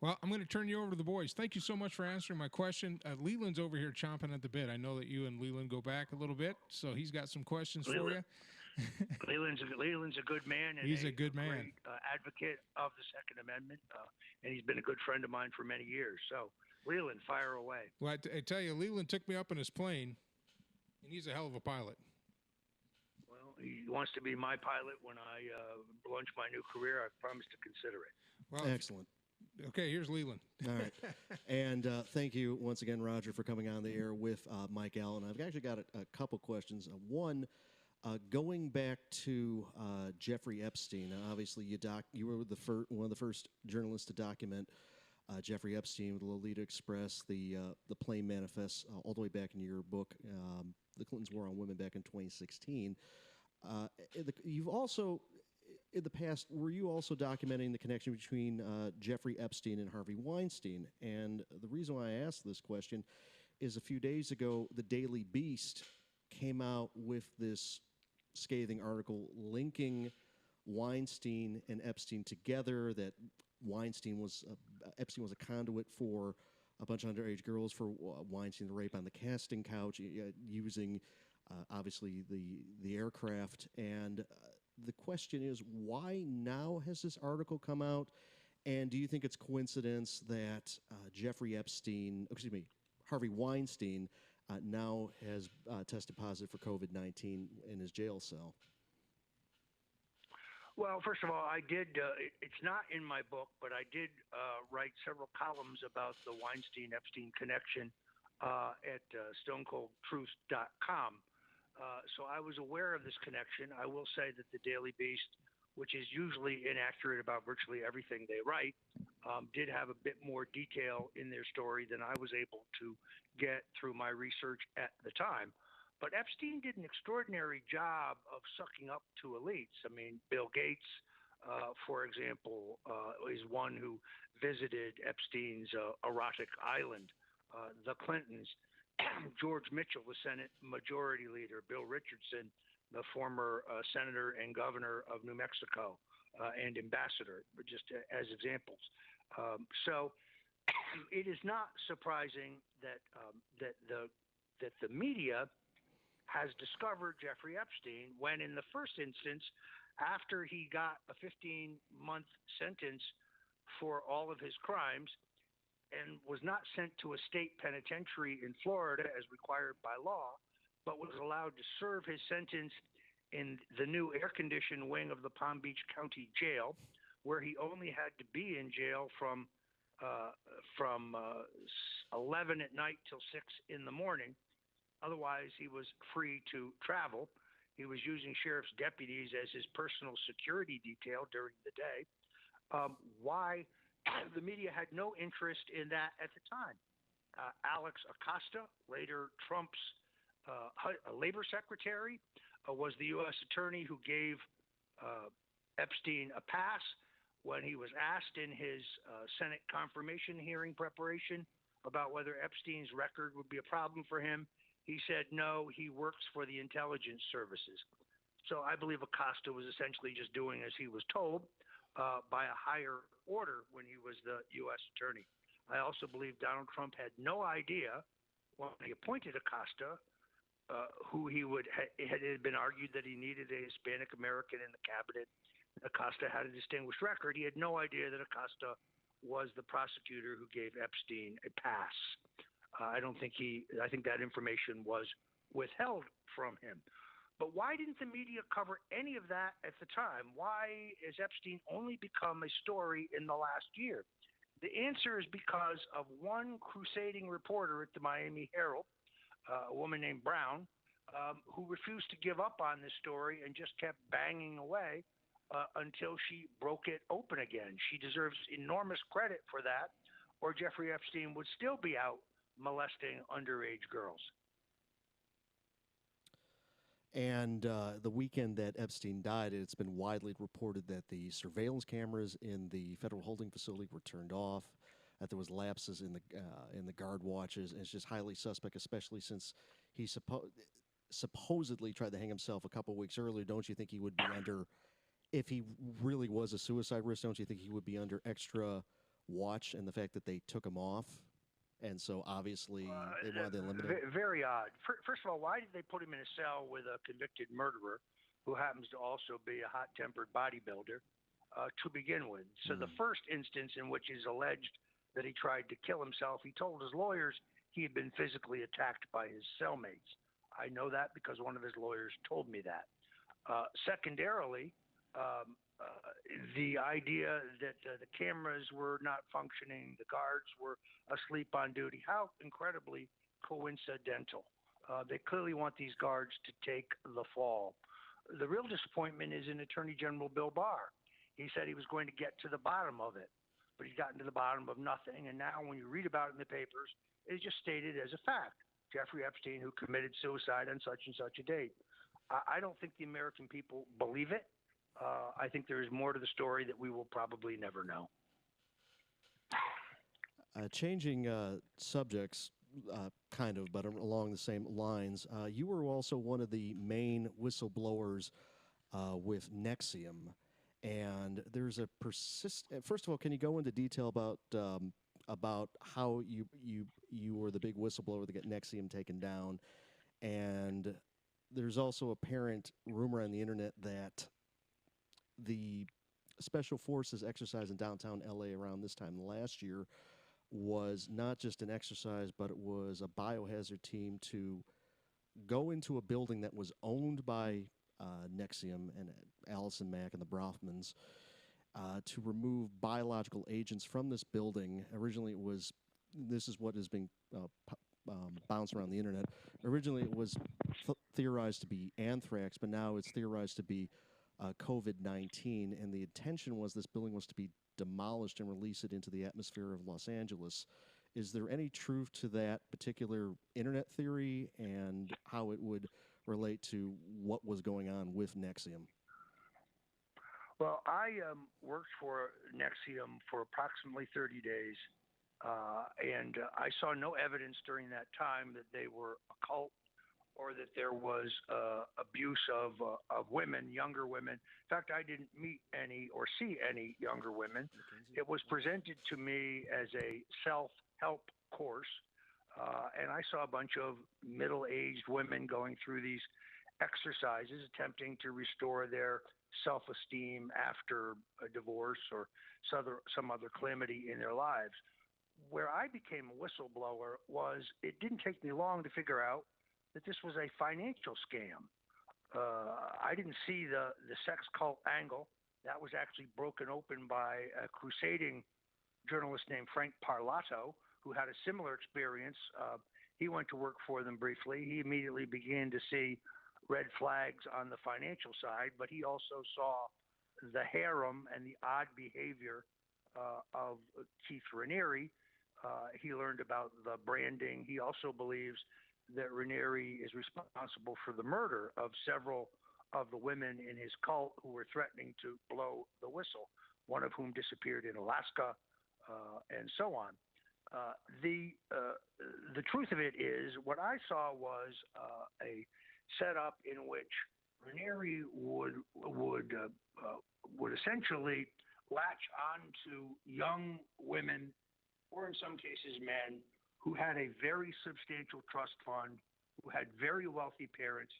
Well, I'm going to turn you over to the boys. Thank you so much for answering my question. Leland's over here chomping at the bit. I know that you and Leland go back a little bit, so he's got some questions for you. Leland's a good man. And he's a good man. Great, advocate of the Second Amendment, and he's been a good friend of mine for many years. So, Leland, fire away. Well, I tell you, Leland took me up in his plane, and he's a hell of a pilot. Well, he wants to be my pilot when I launch my new career. I promise to consider it. Well, excellent. Okay, here's Leland. All right. And thank you once again, Roger, for coming on the air with Mike Allen. I've actually got a couple questions. One, going back to Jeffrey Epstein. Obviously, you were one of the first journalists to document Jeffrey Epstein with Lolita Express, the plane manifest, all the way back in your book, The Clintons' War on Women, back in 2016. You've also, in the past, were you also documenting the connection between Jeffrey Epstein and Harvey Weinstein? And the reason why I asked this question is a few days ago, the Daily Beast came out with this scathing article linking Weinstein and Epstein together, that Epstein was a conduit for a bunch of underage girls, for Weinstein to rape on the casting couch, using obviously the aircraft. And the question is, why now has this article come out? And do you think it's coincidence that Harvey Weinstein now has tested positive for COVID-19 in his jail cell? Well, first of all, I did, it's not in my book, but I did write several columns about the Weinstein-Epstein connection at stonecoldtruth.com. So I was aware of this connection. I will say that the Daily Beast, which is usually inaccurate about virtually everything they write, did have a bit more detail in their story than I was able to get through my research at the time. But Epstein did an extraordinary job of sucking up to elites. I mean, Bill Gates, for example, is one who visited Epstein's erotic island. The Clintons, George Mitchell, the Senate Majority Leader, Bill Richardson, the former senator and governor of New Mexico, and ambassador, but just as examples. So it is not surprising that the media has discovered Jeffrey Epstein when, in the first instance, after he got a 15-month sentence for all of his crimes and was not sent to a state penitentiary in Florida as required by law, but was allowed to serve his sentence in the new air-conditioned wing of the Palm Beach County Jail, where he only had to be in jail from 11 at night till 6 in the morning. Otherwise, he was free to travel. He was using sheriff's deputies as his personal security detail during the day. Why the media had no interest in that at the time. Alex Acosta, later Trump's labor secretary, was the U.S. attorney who gave Epstein a pass when he was asked in his Senate confirmation hearing preparation about whether Epstein's record would be a problem for him. He said, no, he works for the intelligence services. So I believe Acosta was essentially just doing as he was told by a higher order when he was the U.S. attorney. I also believe Donald Trump had no idea when he appointed Acosta who he would. It had been argued that he needed a Hispanic American in the cabinet. Acosta had a distinguished record. He had no idea that Acosta was the prosecutor who gave Epstein a pass. I think that information was withheld from him. But why didn't the media cover any of that at the time? Why has Epstein only become a story in the last year? The answer is because of one crusading reporter at the Miami Herald, a woman named Brown, who refused to give up on this story and just kept banging away until she broke it open again. She deserves enormous credit for that, or Jeffrey Epstein would still be out molesting underage girls. And the weekend that Epstein died, it's been widely reported that the surveillance cameras in the federal holding facility were turned off, that there was lapses in the guard watches, and it's just highly suspect, especially since he supposedly tried to hang himself a couple weeks earlier. Don't you think he would be under, if he really was a suicide risk, don't you think he would be under extra watch, and the fact that they took him off? And so obviously they wanted to eliminate. Very odd. First of all, why did they put him in a cell with a convicted murderer who happens to also be a hot-tempered bodybuilder to begin with? So the first instance in which he's alleged that he tried to kill himself, he told his lawyers he had been physically attacked by his cellmates. I know that because one of his lawyers told me that. Secondarily, the idea that the cameras were not functioning, the guards were asleep on duty, how incredibly coincidental. They clearly want these guards to take the fall. The real disappointment is in Attorney General Bill Barr. He said he was going to get to the bottom of it, but he's gotten to the bottom of nothing. And now when you read about it in the papers, it's just stated as a fact. Jeffrey Epstein, who committed suicide on such and such a date. I don't think the American people believe it. I think there is more to the story that we will probably never know. Changing subjects, kind of, but along the same lines, you were also one of the main whistleblowers with Nexium, and there's a First of all, can you go into detail about how you were the big whistleblower that got Nexium taken down? And there's also apparent rumor on the internet that the special forces exercise in downtown LA around this time last year was not just an exercise, but it was a biohazard team to go into a building that was owned by Nexium and Allison Mack and the Brofmans to remove biological agents from this building. Originally, this is what is being bounced around the internet. Originally, it was theorized to be anthrax, but now it's theorized to be COVID-19, and the intention was this building was to be demolished and release it into the atmosphere of Los Angeles. Is there any truth to that particular internet theory and how it would relate to what was going on with Nexium? Well, I worked for Nexium for approximately 30 days, and I saw no evidence during that time that they were a cult or that there was abuse of women, younger women. In fact, I didn't meet any or see any younger women. It was presented to me as a self-help course, and I saw a bunch of middle-aged women going through these exercises, attempting to restore their self-esteem after a divorce or some other calamity in their lives. Where I became a whistleblower was it didn't take me long to figure out that this was a financial scam. I didn't see the sex cult angle. That was actually broken open by a crusading journalist named Frank Parlato, who had a similar experience. He went to work for them briefly. He immediately began to see red flags on the financial side, but he also saw the harem and the odd behavior of Keith Raniere. He learned about the branding. He also believes that Raniere is responsible for the murder of several of the women in his cult who were threatening to blow the whistle, one of whom disappeared in Alaska, and so on. The truth of it is, what I saw was a setup in which Raniere would essentially latch on to young women, or in some cases men, who had a very substantial trust fund, who had very wealthy parents,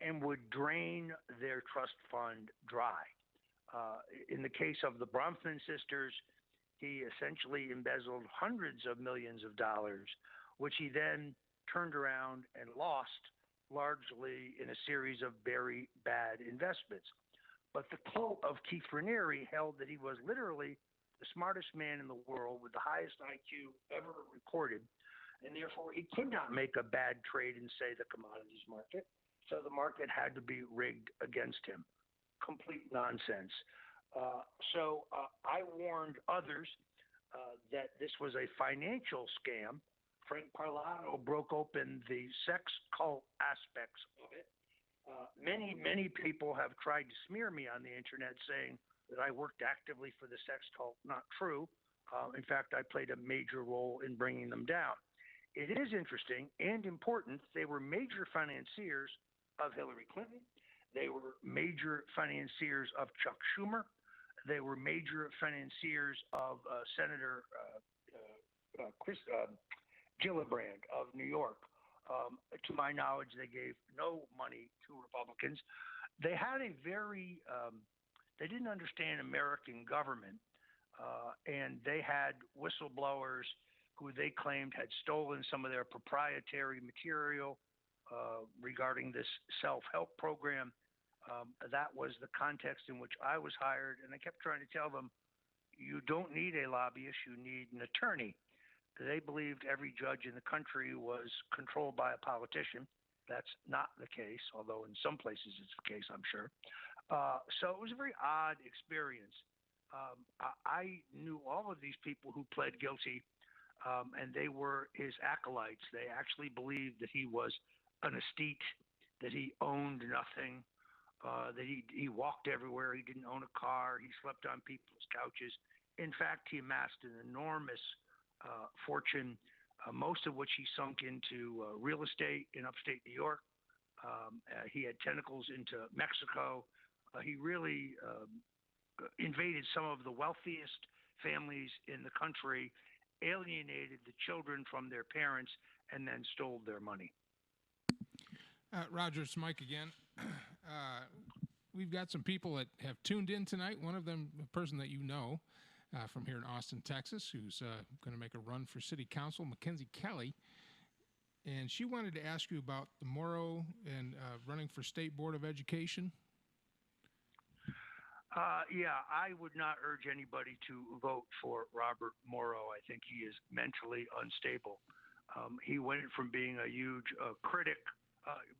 and would drain their trust fund dry. In the case of the Bronfman sisters, he essentially embezzled hundreds of millions of dollars, which he then turned around and lost largely in a series of very bad investments. But the cult of Keith Raniere held that he was literally the smartest man in the world with the highest IQ ever recorded, and therefore he could not make a bad trade in, say, the commodities market. So the market had to be rigged against him. Complete nonsense. I warned others that this was a financial scam. Frank Parlato broke open the sex cult aspects of it. Many people have tried to smear me on the internet saying that I worked actively for the sex cult. Not true. In fact, I played a major role in bringing them down. It is interesting and important. They were major financiers of Hillary Clinton. They were major financiers of Chuck Schumer. They were major financiers of Senator Gillibrand of New York. To my knowledge, they gave no money to Republicans. They had a very, they didn't understand American government, and they had whistleblowers who they claimed had stolen some of their proprietary material regarding this self-help program. That was the context in which I was hired, and I kept trying to tell them, you don't need a lobbyist, you need an attorney. They believed every judge in the country was controlled by a politician. That's not the case, although in some places it's the case, I'm sure. So it was a very odd experience. I knew all of these people who pled guilty, and they were his acolytes. They actually believed that he was an aesthete, that he owned nothing, that he walked everywhere. He didn't own a car. He slept on people's couches. In fact, he amassed an enormous fortune, most of which he sunk into real estate in upstate New York. He had tentacles into Mexico. He really invaded some of the wealthiest families in the country, alienated the children from their parents, and then stole their money. Roger, it's Mike again. We've got some people that have tuned in tonight. One of them, a person that you know from here in Austin, Texas, who's going to make a run for city council, Mackenzie Kelly. And she wanted to ask you about the Morrow and running for State Board of Education. Yeah, I would not urge anybody to vote for Robert Morrow. I think he is mentally unstable. He went from being a huge critic,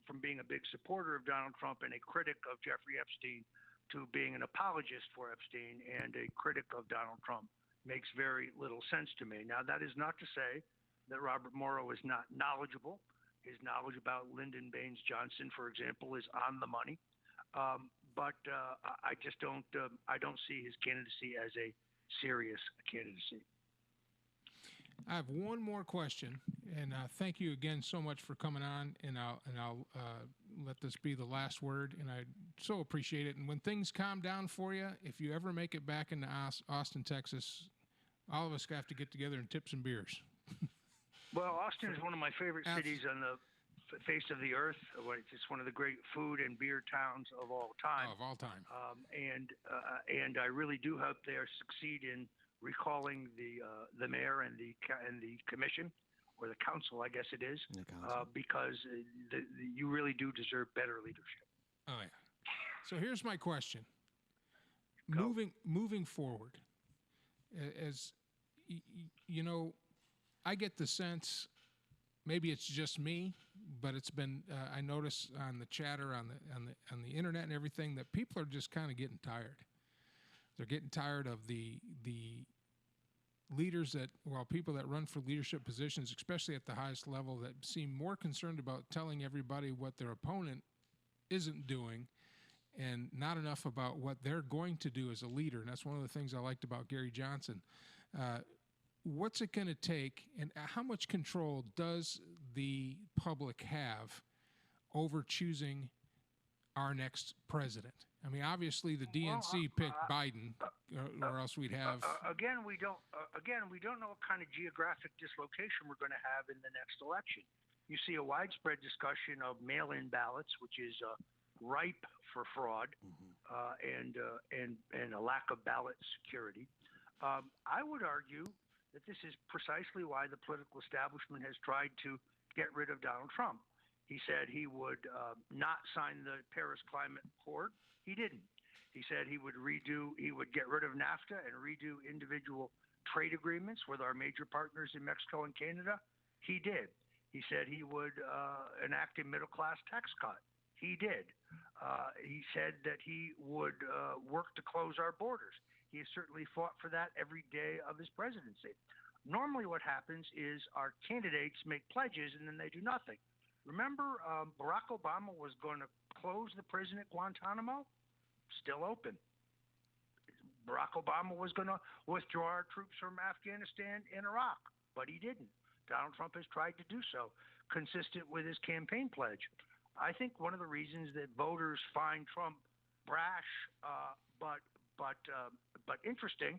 from being a big supporter of Donald Trump and a critic of Jeffrey Epstein, to being an apologist for Epstein and a critic of Donald Trump. Makes very little sense to me. Now, that is not to say that Robert Morrow is not knowledgeable. His knowledge about Lyndon Baines Johnson, for example, is on the money. But I just don't see his candidacy as a serious candidacy. I have one more question, and thank you again so much for coming on. And I'll let this be the last word. And I so appreciate it. And when things calm down for you, if you ever make it back into Austin, Texas, all of us have to get together and tip some beers. Well, Austin is one of my favorite cities on the face of the earth. It's one of the great food and beer towns of all time. Of all time. And I really do hope they succeed in recalling the mayor and the commission, or the council, I guess it is, because you really do deserve better leadership. Oh yeah. So here's my question. Go. Moving forward, as you know, I get the sense, maybe it's just me, but it's been I notice on the chatter on the internet and everything that people are just kind of getting tired. They're getting tired of the leaders people that run for leadership positions, especially at the highest level, that seem more concerned about telling everybody what their opponent isn't doing and not enough about what they're going to do as a leader. And that's one of the things I liked about Gary Johnson. What's it going to take, and how much control does the public have over choosing our next president? I mean, obviously the DNC picked Biden, or else we'd have. Again, we don't know what kind of geographic dislocation we're going to have in the next election. You see a widespread discussion of mail-in ballots, which is ripe for fraud, and a lack of ballot security. I would argue that this is precisely why the political establishment has tried to get rid of Donald Trump. He said he would not sign the Paris Climate Accord. He didn't. He said he would get rid of NAFTA and redo individual trade agreements with our major partners in Mexico and Canada. He did. He said he would enact a middle-class tax cut. He did. He said that he would work to close our borders. He has certainly fought for that every day of his presidency. Normally what happens is our candidates make pledges and then they do nothing. Remember, Barack Obama was going to close the prison at Guantanamo? Still open. Barack Obama was going to withdraw our troops from Afghanistan and Iraq, but he didn't. Donald Trump has tried to do so, consistent with his campaign pledge. I think one of the reasons that voters find Trump brash but interesting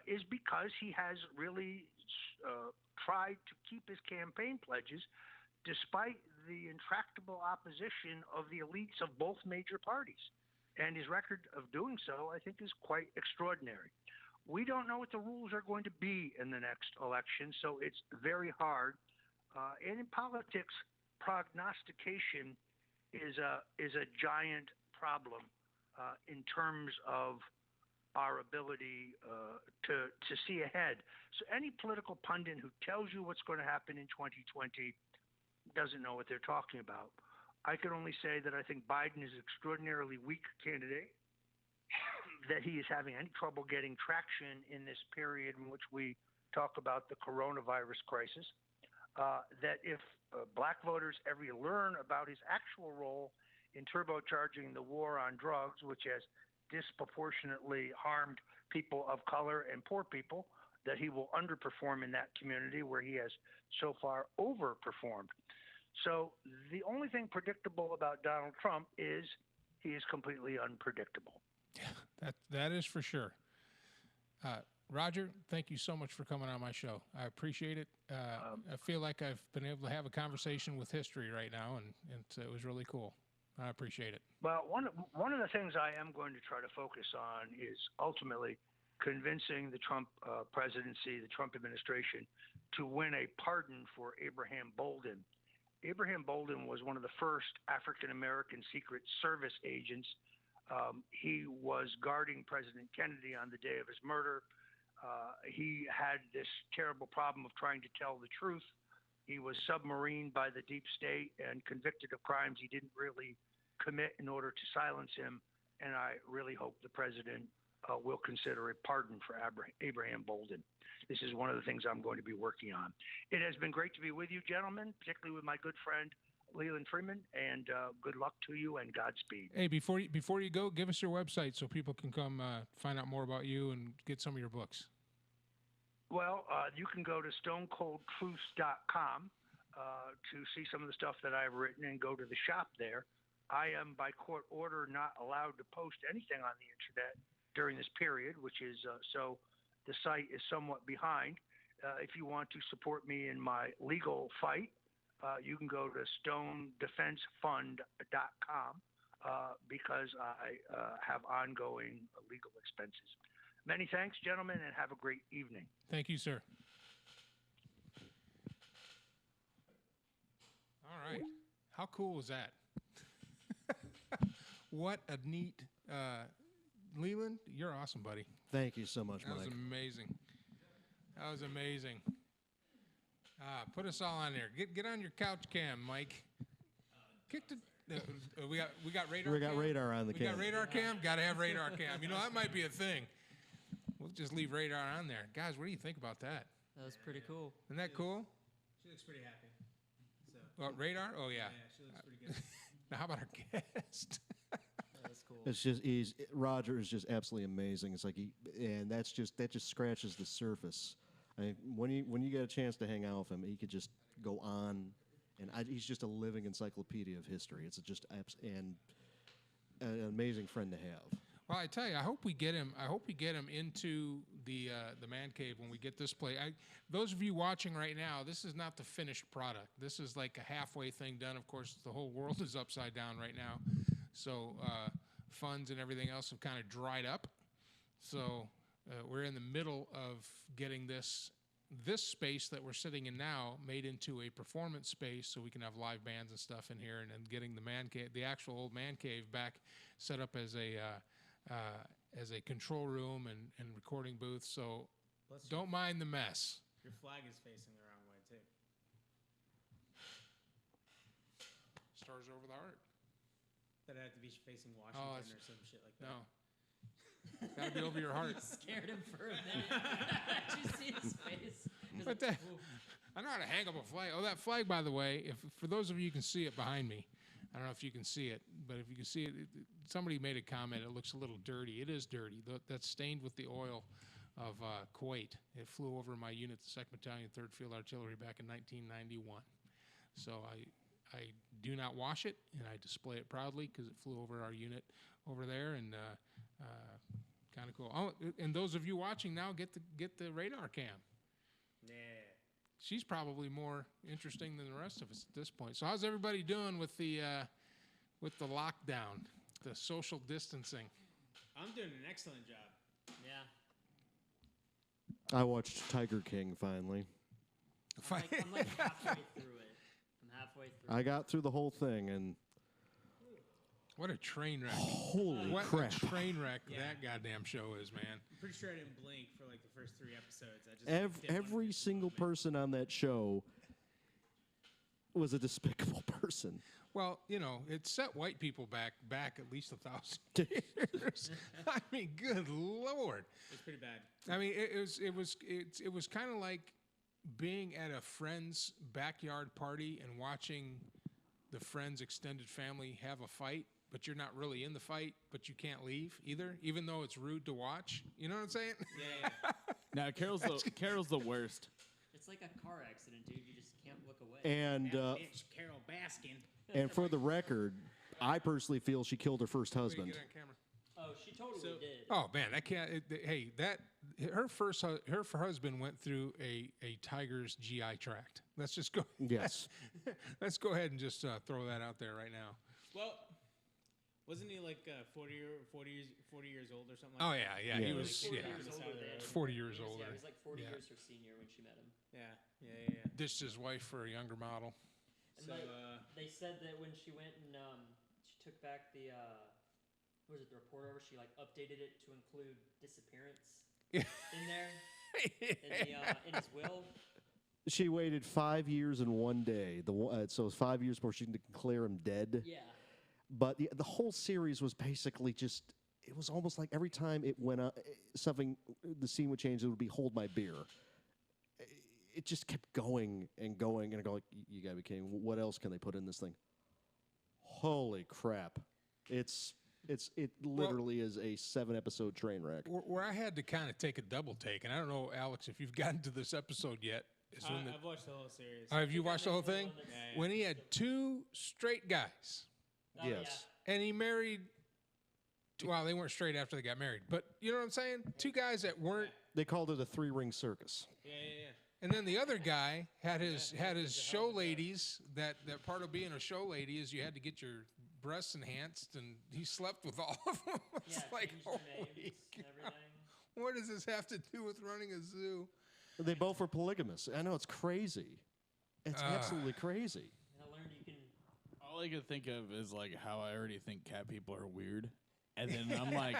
is because he has really tried to keep his campaign pledges despite the intractable opposition of the elites of both major parties. And his record of doing so, I think, is quite extraordinary. We don't know what the rules are going to be in the next election, so it's very hard. And in politics, prognostication is a giant problem in terms of our ability to see ahead. So any political pundit who tells you what's going to happen in 2020 doesn't know what they're talking about. I can only say that I think Biden is an extraordinarily weak candidate, that he is having any trouble getting traction in this period in which we talk about the coronavirus crisis, that if black voters ever learn about his actual role in turbocharging the war on drugs, which has disproportionately harmed people of color and poor people, that he will underperform in that community where he has so far overperformed. So the only thing predictable about Donald Trump is he is completely unpredictable. Yeah, that is for sure. Roger, thank you so much for coming on my show. I appreciate it. I feel like I've been able to have a conversation with history right now, and it was really cool. I appreciate it. Well, one of the things I am going to try to focus on is ultimately convincing the Trump presidency, the Trump administration, to win a pardon for Abraham Bolden. Abraham Bolden was one of the first African-American Secret Service agents. He was guarding President Kennedy on the day of his murder. He had this terrible problem of trying to tell the truth. He was submarined by the deep state and convicted of crimes he didn't really commit in order to silence him. And I really hope the president will consider a pardon for Abraham Bolden. This is one of the things I'm going to be working on. It has been great to be with you, gentlemen, particularly with my good friend Leland Freeman, and good luck to you and Godspeed. Hey, before you go, give us your website so people can come find out more about you and get some of your books. Well, you can go to stonecoldtruths.com to see some of the stuff that I've written and go to the shop there. I am, by court order, not allowed to post anything on the internet during this period, which is so the site is somewhat behind. If you want to support me in my legal fight, you can go to stonedefensefund.com because I have ongoing legal expenses. Many thanks, gentlemen, and have a great evening. Thank you, sir. All right. How cool was that? What a neat Leland, you're awesome, buddy. Thank you so much, That was Mike. amazing. That was amazing. Put us all on there. Get on your couch cam, Mike. Kick the. We got radar. We got cam? radar on the We cam. got radar cam. Got to have radar cam. You know that might be a thing. We'll just leave radar on there, guys. What do you think about that? That was pretty cool. Isn't that cool? She looks pretty happy. So Well, radar. Oh yeah. yeah, she looks pretty good. Now how about our guest? That's cool. It's just Roger is just absolutely amazing. It's like that just scratches the surface. I mean, when you get a chance to hang out with him, he could just go on, and he's just a living encyclopedia of history. It's just and an amazing friend to have. Well, I tell you, I hope we get him. I hope we get him into the man cave when we get this play. Those of you watching right now, this is not the finished product. This is like a halfway thing done. Of course, the whole world is upside down right now, so funds and everything else have kind of dried up. So we're in the middle of getting this space that we're sitting in now made into a performance space, so we can have live bands and stuff in here, and then getting the man cave, the actual old man cave, back set up as a control room and recording booth. So Bless you. don't mind the mess. Your flag is facing the wrong way too. Stars over the heart. That had to be facing Oh, Washington or some shit like that. No. Gotta be over your heart. Scared him for a minute. Did you see his face? He was But like, that- "Ooh." I know how to hang up a flag. Oh, that flag, by the way, if for those of you who can see it behind me, I don't know if you can see it, but if you can see it, somebody made a comment. It looks a little dirty. It is dirty. That's stained with the oil of Kuwait. It flew over my unit, the 2nd Battalion, 3rd Field Artillery, back in 1991. So I do not wash it, and I display it proudly because it flew over our unit over there, and kind of cool. Oh, and those of you watching now, get the radar cam. Yeah. She's probably more interesting than the rest of us at this point. So how's everybody doing with the lockdown, the social distancing? I'm doing an excellent job. Yeah. I watched Tiger King finally. I'm like halfway through it. I'm halfway through. I got through the whole thing, and What a train wreck! holy What crap! a train wreck Yeah. that goddamn show is, man. I'm pretty sure I didn't blink for like the first 3 episodes. I just didn't wanna Every be single involved. person on that show was a despicable person. Well, you know, it set white people back at least 1,000 years. I mean, good lord. It's pretty bad. I mean, it was kind of like being at a friend's backyard party and watching the friend's extended family have a fight, but you're not really in the fight, but you can't leave either, even though it's rude to watch. You know what I'm saying? Yeah. No, Carol's the worst. It's like a car accident, dude. You just can't look away. And That bitch, Carol Baskin. and for the record, I personally feel she killed her first Wait, husband. get on camera. Oh, she totally So- did. Oh man, that can't. Hey, her husband went through a tiger's GI tract. Let's just go. Yes. Let's go ahead and just throw that out there right now. Well, wasn't he like 40 years old or something? Oh Like yeah. He Yeah. was 40 yeah. years older than 40 years he was- older. Yeah, he was like 40 Yeah. years her senior when she met him. that? Yeah. Ditched his wife for a younger model. And So, they said that when she went and she took back the what was it, the report over, she like updated it to include disappearance in there in his will. She waited 5 years and 1 day. So it was 5 years before she could declare him dead. Yeah. But the whole series was basically just. It was almost like every time it went up, the scene would change. It would be "Hold my beer." It just kept going and going, and I go like, "You gotta be kidding! What else can they put in this thing?" Holy crap! It's It literally is a 7-episode train wreck. Where I had to kind of take a double take, and I don't know, Alex, if you've gotten to this episode yet. I've watched the whole series. Have you watched the whole thing? Yeah. When he had 2 straight guys, Oh, Yes. and he married. Well, they weren't straight after they got married, but you know what I'm saying? 2 guys that weren't. They called it a 3-ring circus. Yeah. And then the other guy had his show ladies. That part of being a show lady is you had to get your breasts enhanced, and he slept with all of them. It's Yeah, like, changed their holy names and cow. everything. What does this have to do with running a zoo? They both were polygamous. I know, it's crazy. It's absolutely crazy. And I learned you can. All I can think of is like how I already think cat people are weird, and then I'm like,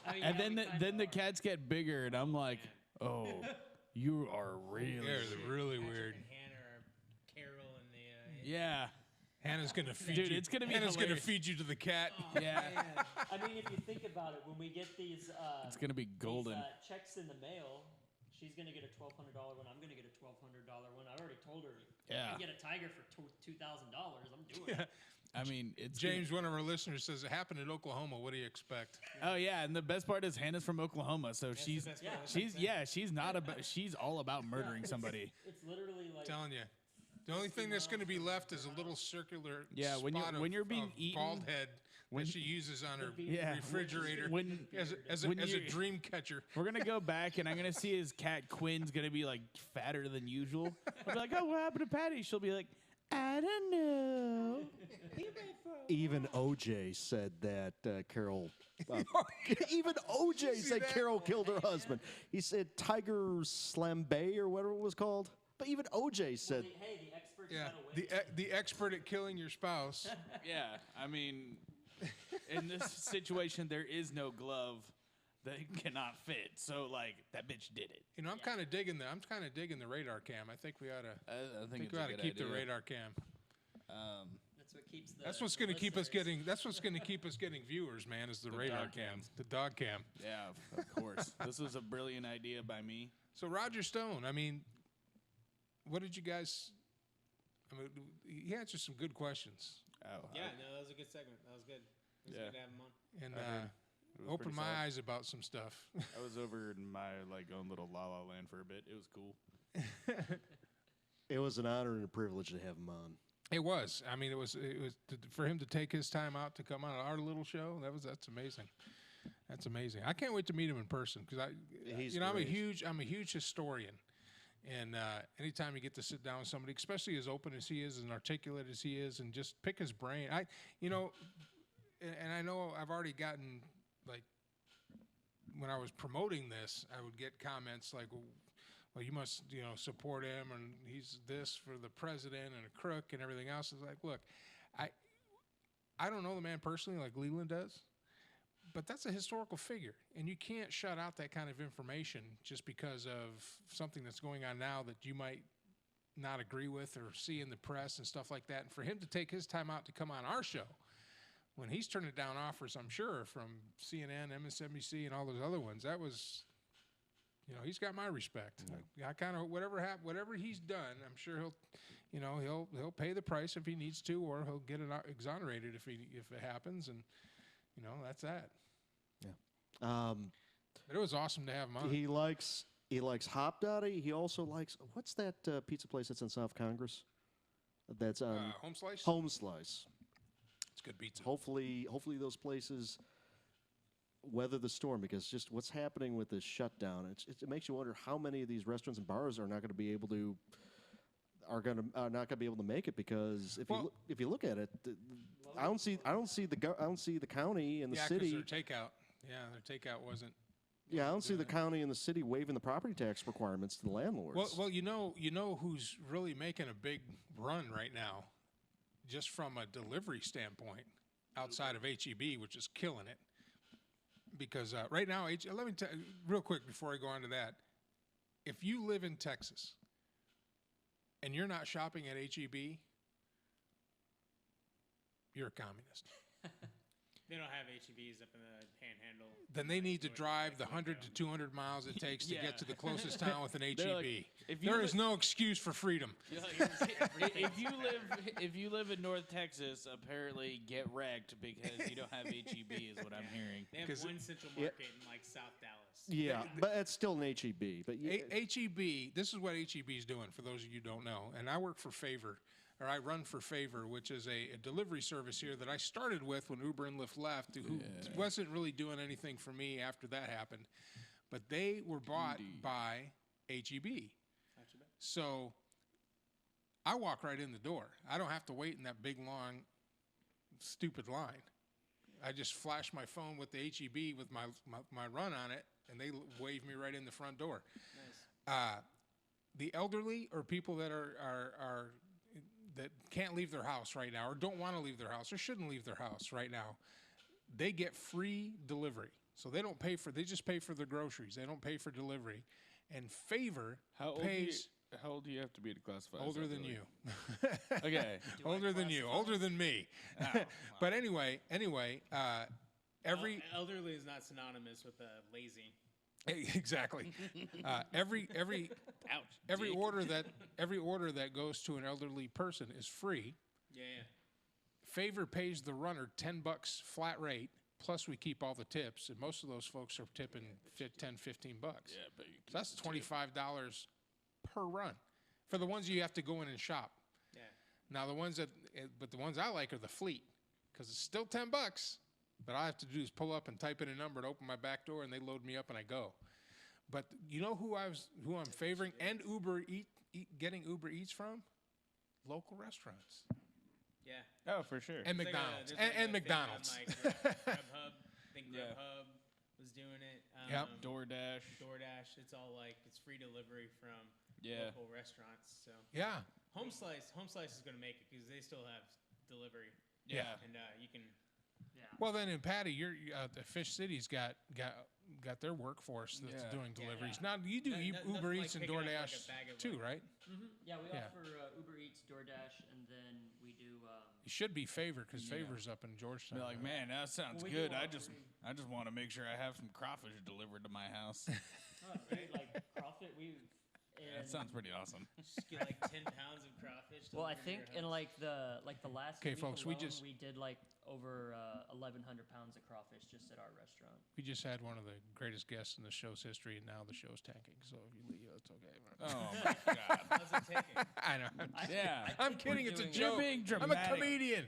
I mean, and yeah, then we then kinda the cats get bigger, and I'm like, oh, you are really They're really Patrick weird. and Hannah are Carol and the. yeah, Hannah's gonna feed Dude, you. it's gonna be Hannah's gonna hilarious. feed you to the cat. yeah, I mean, if you think about it, when we get these, it's gonna be golden. these, checks in the mail, she's gonna get a $1,200 one. I'm gonna get a $1,200 one. I already told her. Yeah. I get a tiger for $2,000. I'm doing it. I mean, it's James, one of our listeners, says it happened in Oklahoma. What do you expect? Oh yeah, and the best part is Hannah's from Oklahoma, so she's the best part. she's not about she's all about murdering somebody. It's literally like. telling you. The only thing that's going to be left is a little circular Yeah, when you're- spot when you're being of eaten- bald head when- that she uses on her Yeah. refrigerator When as when a you're- dream catcher. We're gonna go back, and I'm gonna see his cat Quinn's gonna be like fatter than usual. I'll be like, "Oh, what happened to Patty?" She'll be like, "I don't know." Even OJ said that Carol. Even OJ said that? Carol killed her husband. He said Tiger Slambe or whatever it was called. But even OJ said. Hey, the experts Yeah, got away. the expert at killing your spouse. Yeah, I mean, in this situation, there is no glove that cannot fit. So like, that bitch did it. You know, I'm kind of digging the radar cam. I think we ought to. I think it's we a ought to good keep the idea. radar cam. That's what keeps the. That's what's going to keep us listeners. getting. That's what's going to keep us getting viewers, man. Is the radar dog cam, cams. the dog cam. Yeah, of course. This was a brilliant idea by me. So Roger Stone, I mean, what did you guys? I mean, he answered some good questions, Oh, Yeah, no, that was a good segment. That was good. It was Yeah. good to have him on. and I heard it was opened pretty my solid. eyes about some stuff. I was over in my like own little La La Land for a bit. It was cool. It was an honor and a privilege to have him on. It was. I mean, it was for him to take his time out to come on our little show. That's amazing. That's amazing. I can't wait to meet him in person because He's I'm a great. huge historian, and anytime you get to sit down with somebody, especially as open as he is and articulate as he is, and just pick his brain, and I know I've already gotten like when I was promoting this, I would get comments like, well, you must, support him, and he's this for the president and a crook and everything else. It's like, look, I don't know the man personally like Leland does, but that's a historical figure, and you can't shut out that kind of information just because of something that's going on now that you might not agree with or see in the press and stuff like that. And for him to take his time out to come on our show, when he's turning down offers, I'm sure, from CNN, MSNBC, and all those other ones, that was... he's got my respect. I kind of whatever he's done, I'm sure he'll pay the price if he needs to, or he'll get it exonerated if it happens, and that's that. Yeah. But it was awesome to have him on. He likes Hop Dotty. He also likes what's that pizza place that's in South Congress? That's on Home Slice. Home Slice. It's good pizza. Hopefully those places weather the storm, because just what's happening with this shutdown, it makes you wonder how many of these restaurants and bars are not going to be able to make it, because if you look at it, I don't see the county and the Yeah, 'cause city. their takeout. Yeah, their takeout wasn't. Yeah, I don't see the county and the city waiving the property tax requirements to the landlords. Well, you know who's really making a big run right now, just from a delivery standpoint, outside of HEB, which is killing it. Because right now, let me tell you real quick before I go on to that. If you live in Texas and you're not shopping at HEB, you're a communist. They don't have HEBs up in the Panhandle. then they need to North drive the Mexico. 100 to 200 miles it takes to Yeah. get to the closest town with an They're HEB. like, if you There is li- no excuse for freedom. if you live in North Texas, apparently get wrecked because you don't have HEB is what I'm hearing. They have 'Cause one central market in like South Dallas. Yeah, but it's still an HEB. But HEB, this is what HEB is doing for those of you who don't know. And I work for Favor, or I run for Favor, which is a delivery service here that I started with when Uber and Lyft left, who wasn't really doing anything for me after that happened. But they were bought by HEB. So I walk right in the door. I don't have to wait in that big, long, stupid line. I just flash my phone with the HEB with my run on it, and they wave me right in the front door. Nice. The elderly or people that are that can't leave their house right now, or don't want to leave their house, or shouldn't leave their house right now, they get free delivery. So they don't pay for. They just pay for their groceries. They don't pay for delivery. And Favor pays How old do you have to be to classify? as older than elderly? you. Okay. Older than you. Older than me. But anyway, every Elderly is not synonymous with lazy. exactly. Every Ouch. every Dick. order that goes to an elderly person is free. Yeah. Favor pays the runner $10 flat rate, plus we keep all the tips, and most of those folks are tipping $10, $15. Yeah, but you So that's $25 per run for the ones you have to go in and shop. Yeah. Now the ones I like are the fleet, because it's still $10. But all I have to do is pull up and type in a number and open my back door, and they load me up, and I go. But you know who I'm favoring and getting Uber Eats from? Local restaurants Yeah. Oh, for sure. and There's like a- McDonald's there's like a and thing McDonald's. on, like, Grubhub. I think Yeah. Grubhub was doing it. Yep. DoorDash. DoorDash. It's all like it's free delivery from Yeah. local restaurants. So Yeah, Home Slice is going to make it because they still have delivery, Yeah. and you can. Yeah. well then in Patty, the Fish City's got their workforce that's Yeah. doing Yeah, deliveries. yeah. Now you do Nothing Uber like Eats and picking up, like, a DoorDash bag of, too, like- right? Yeah, we Yeah. offer Uber Eats, DoorDash, and then we do. It should be Favor because Yeah. Favor's up in Georgetown. Be like, man, that sounds We do good. I offer- just want to make sure I have some crawfish delivered to my house. Like crawfish. That sounds pretty awesome. Just get like 10 pounds of crawfish. Well, I delivered to think your in house. like the last Okay, week folks, we alone, just- we did like over 1,100 pounds of crawfish just at our restaurant. We just had one of the greatest guests in the show's history, and now the show's tanking. So if you leave, it's okay. Oh my god. How's it taking? I know. Yeah. I'm think we're kidding. It's a doing joke. You're being I'm a dramatic. comedian.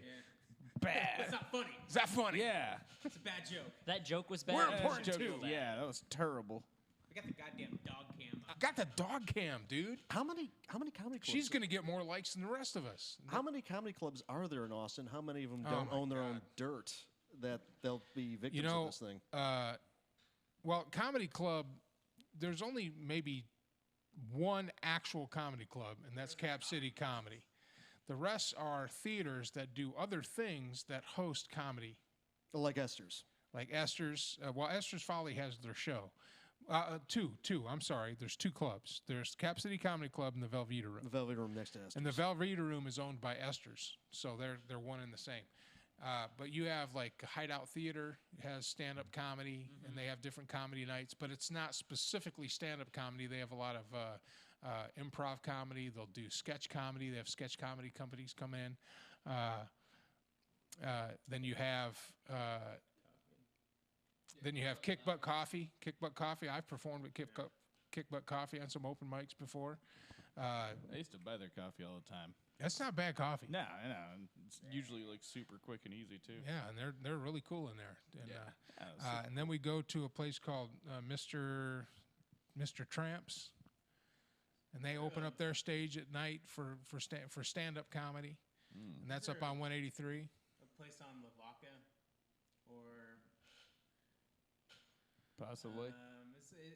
Bad. It's not funny. Is that funny? Yeah. It's a bad joke. That joke was bad. We're That important joke too. was bad. Yeah, that was terrible. I got the goddamn dog cam I up. got the dog cam, dude. how many comedy clubs? She's going to get more likes than the rest of us. How many comedy clubs are there in Austin? How many of them Oh don't my own their own God. dirt that they'll be victims You know, of this thing? Well, comedy club, there's only maybe one actual comedy club, and that's Cap City Comedy. The rest are theaters that do other things that host comedy, Like Esther's. like Esther's. Well, Esther's Folly has their show. Two. I'm sorry. There's two clubs. There's Cap City Comedy Club and the Velveeta Room. The Velvet Room next to Esther's. And the Velveeta Room is owned by Esther's, so they're one and the same. But you have like Hideout Theater has stand-up comedy, and they have different comedy nights. But it's not specifically stand-up comedy. They have a lot of improv comedy. They'll do sketch comedy. They have sketch comedy companies come in. Then you have. Then you have Kick Butt Coffee. Kick Butt Coffee. I've performed at Kick Butt Coffee on some open mics before. I used to buy their coffee all the time. That's not bad coffee. No, I know. It's usually like super quick and easy too. Yeah, and they're really cool in there. And, Yeah, and then we go to a place called Mr. Tramps, and they open up their stage at night for stand-up comedy, and that's up on 183. A place on Lavaca, or Possibly.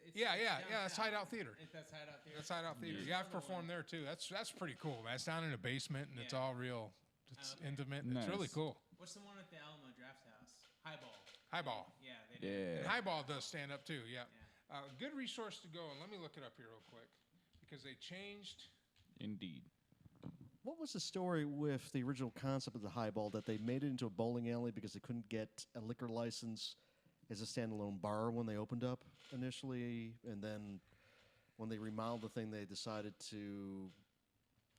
it's Yeah. downtown. That's Hideout Theater. That's Hideout Theater. That's Hideout Theater. Yeah, I've performed there too. That's pretty cool, man. It's down in a basement, and it's Yeah. all real. It's Okay. intimate. And It's really Nice. cool. What's the one at the Alamo Draft House? Highball. Highball. Yeah, they do. And Yeah. Highball does stand up too. Yeah. Good resource to go. And let me look it up here real quick because they changed. Indeed. What was the story with the original concept of the highball that they made it into a bowling alley because they couldn't get a liquor license as a standalone bar when they opened up initially, and then when they remodeled the thing, they decided to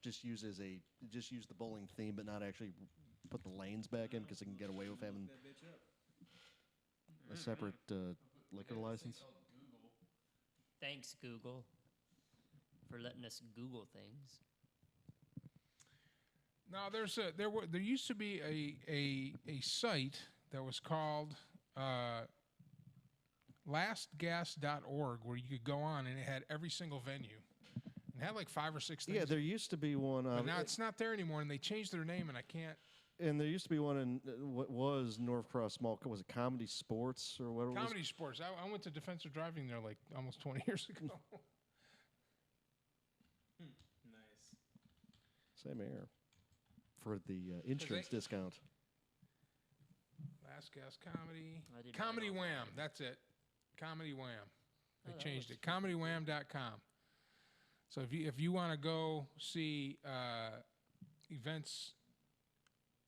just use the bowling theme, but not actually put the lanes back in because they can get away with having a separate liquor license. Thanks, Google, for letting us Google things. Now there used to be a site that was called lastgas.org where you could go on and it had every single venue. It had like 5 or 6 things. Yeah, there used to be one. But now it's not there anymore, and they changed their name, and I can't. And there used to be one in what was Northcross Mall. Was it Comedy Sports or what? Comedy Sports. I went to defensive driving there like almost 20 years ago. Nice. Same here. For the insurance discount. Last Gas Comedy. I did Comedy not know Wham. that. That's it. Comedy Wham. They that changed looks it. ComedyWham.com. So if you want to go see events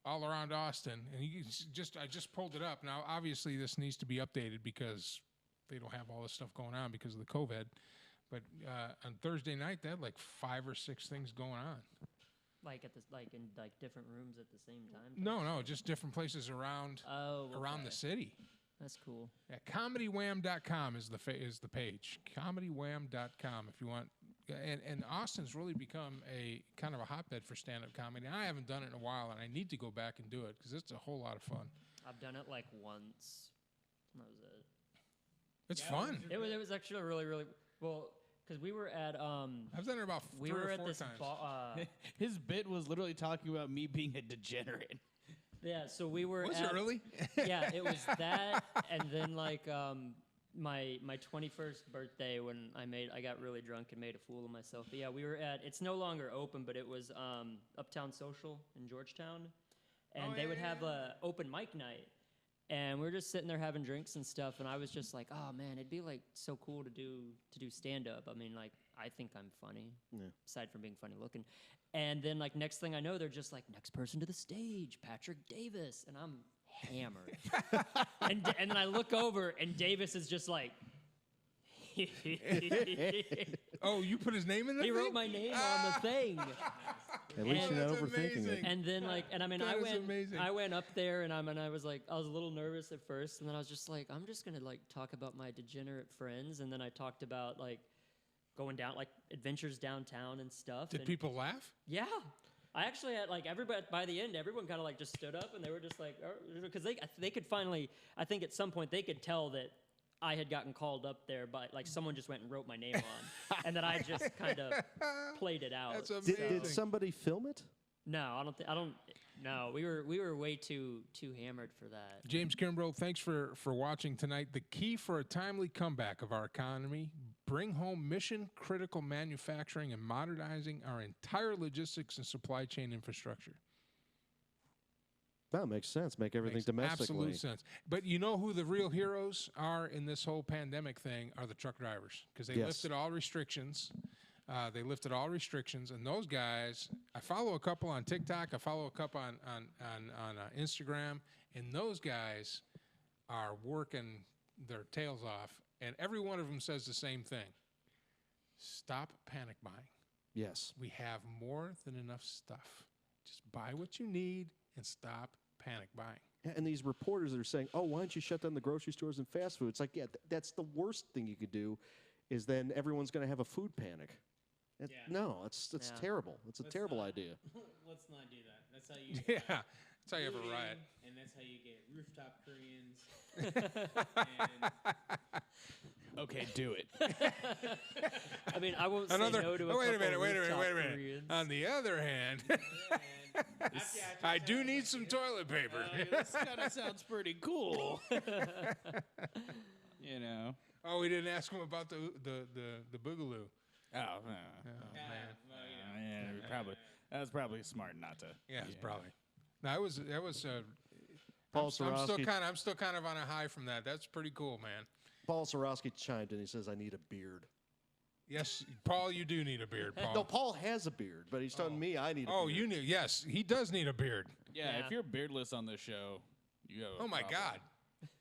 all around Austin, and I just pulled it up. Now, obviously, this needs to be updated because they don't have all this stuff going on because of the COVID. But on Thursday night, they had like 5 or 6 things going on. Like in different rooms at the same time. No, just different places around around the city. That's cool. Yeah, ComedyWham.com is the page. ComedyWham.com if you want. And Austin's really become a kind of a hotbed for stand-up comedy. I haven't done it in a while, and I need to go back and do it because it's a whole lot of fun. I've done it like once. That was it. It's fun. It was actually really, really well because we were at I've done it about 3 or 4 times. His bit was literally talking about me being a degenerate. Yeah, so we were. Was it really? Yeah, it was that, and then like my 21st birthday when I got really drunk and made a fool of myself. But yeah, we were at. It's no longer open, but it was Uptown Social in Georgetown, and they would have a open mic night, and we were just sitting there having drinks and stuff, and I was just like, oh man, it'd be like so cool to do stand up. I mean, like I think I'm funny, aside from being funny looking. And then, like, next thing I know, they're just like, next person to the stage, Patrick Davis. And I'm hammered. and then I look over, and Davis is just like... Oh, you put his name in the He thing? wrote my name on the thing. At least you're not that's overthinking it. amazing. And then, like, and I mean, That is amazing. I went up there, and I was like, I was a little nervous at first. And then I was just like, I'm just going to, like, talk about my degenerate friends. And then I talked about, like, going down, like, adventures downtown and stuff. Did people laugh? Yeah. I actually had, like, everybody, by the end, everyone kind of, like, just stood up, and they were just like, because they could finally, I think at some point, they could tell that I had gotten called up there, but, like, someone just went and wrote my name on, and that I just kind of played it out. That's So- amazing. Did somebody film it? No, no, we were way too hammered for that. James Kimbrough, thanks for watching tonight. The key for a timely comeback of our economy, bring home mission-critical manufacturing and modernizing our entire logistics and supply chain infrastructure. That makes sense. Make everything Makes domestically. absolute sense. But you know who the real heroes are in this whole pandemic thing are the truck drivers because they Yes. lifted all restrictions. And those guys, I follow a couple on TikTok. I follow a couple on Instagram, and those guys are working their tails off. And every one of them says the same thing: stop panic buying. Yes. We have more than enough stuff. Just buy what you need and stop panic buying. Yeah, and these reporters that are saying, "Oh, why don't you shut down the grocery stores and fast food?" It's like, yeah, that's the worst thing you could do. Is then everyone's going to have a food panic. Yeah. No, it's Yeah. terrible. It's a Let's terrible not- idea. Let's not do that. That's how you. Yeah, that's how you have a looting, riot. And that's how you get rooftop Koreans. and Okay, do it. I mean, I won't say Another. no to a Oh, wait a couple minute. Wait a rooftop minute. Koreans. On the other hand, I do need some toilet paper. This kind of sounds pretty cool. You know. Oh, we didn't ask him about the boogaloo. Oh, Oh, no. man. That was probably smart not to. Yeah, it's probably. No, that was. Paul I'm still Sorosky. kind of on a high from that. That's pretty cool, man. Paul Sorosky chimed in. He says, "I need a beard." Yes, Paul, you do need a beard, Paul. No, Paul has a beard, but he's telling me I need a beard. Oh, you need. Yes, he does need a beard. Yeah, Yeah. if you're beardless on this show, you have a Oh my problem.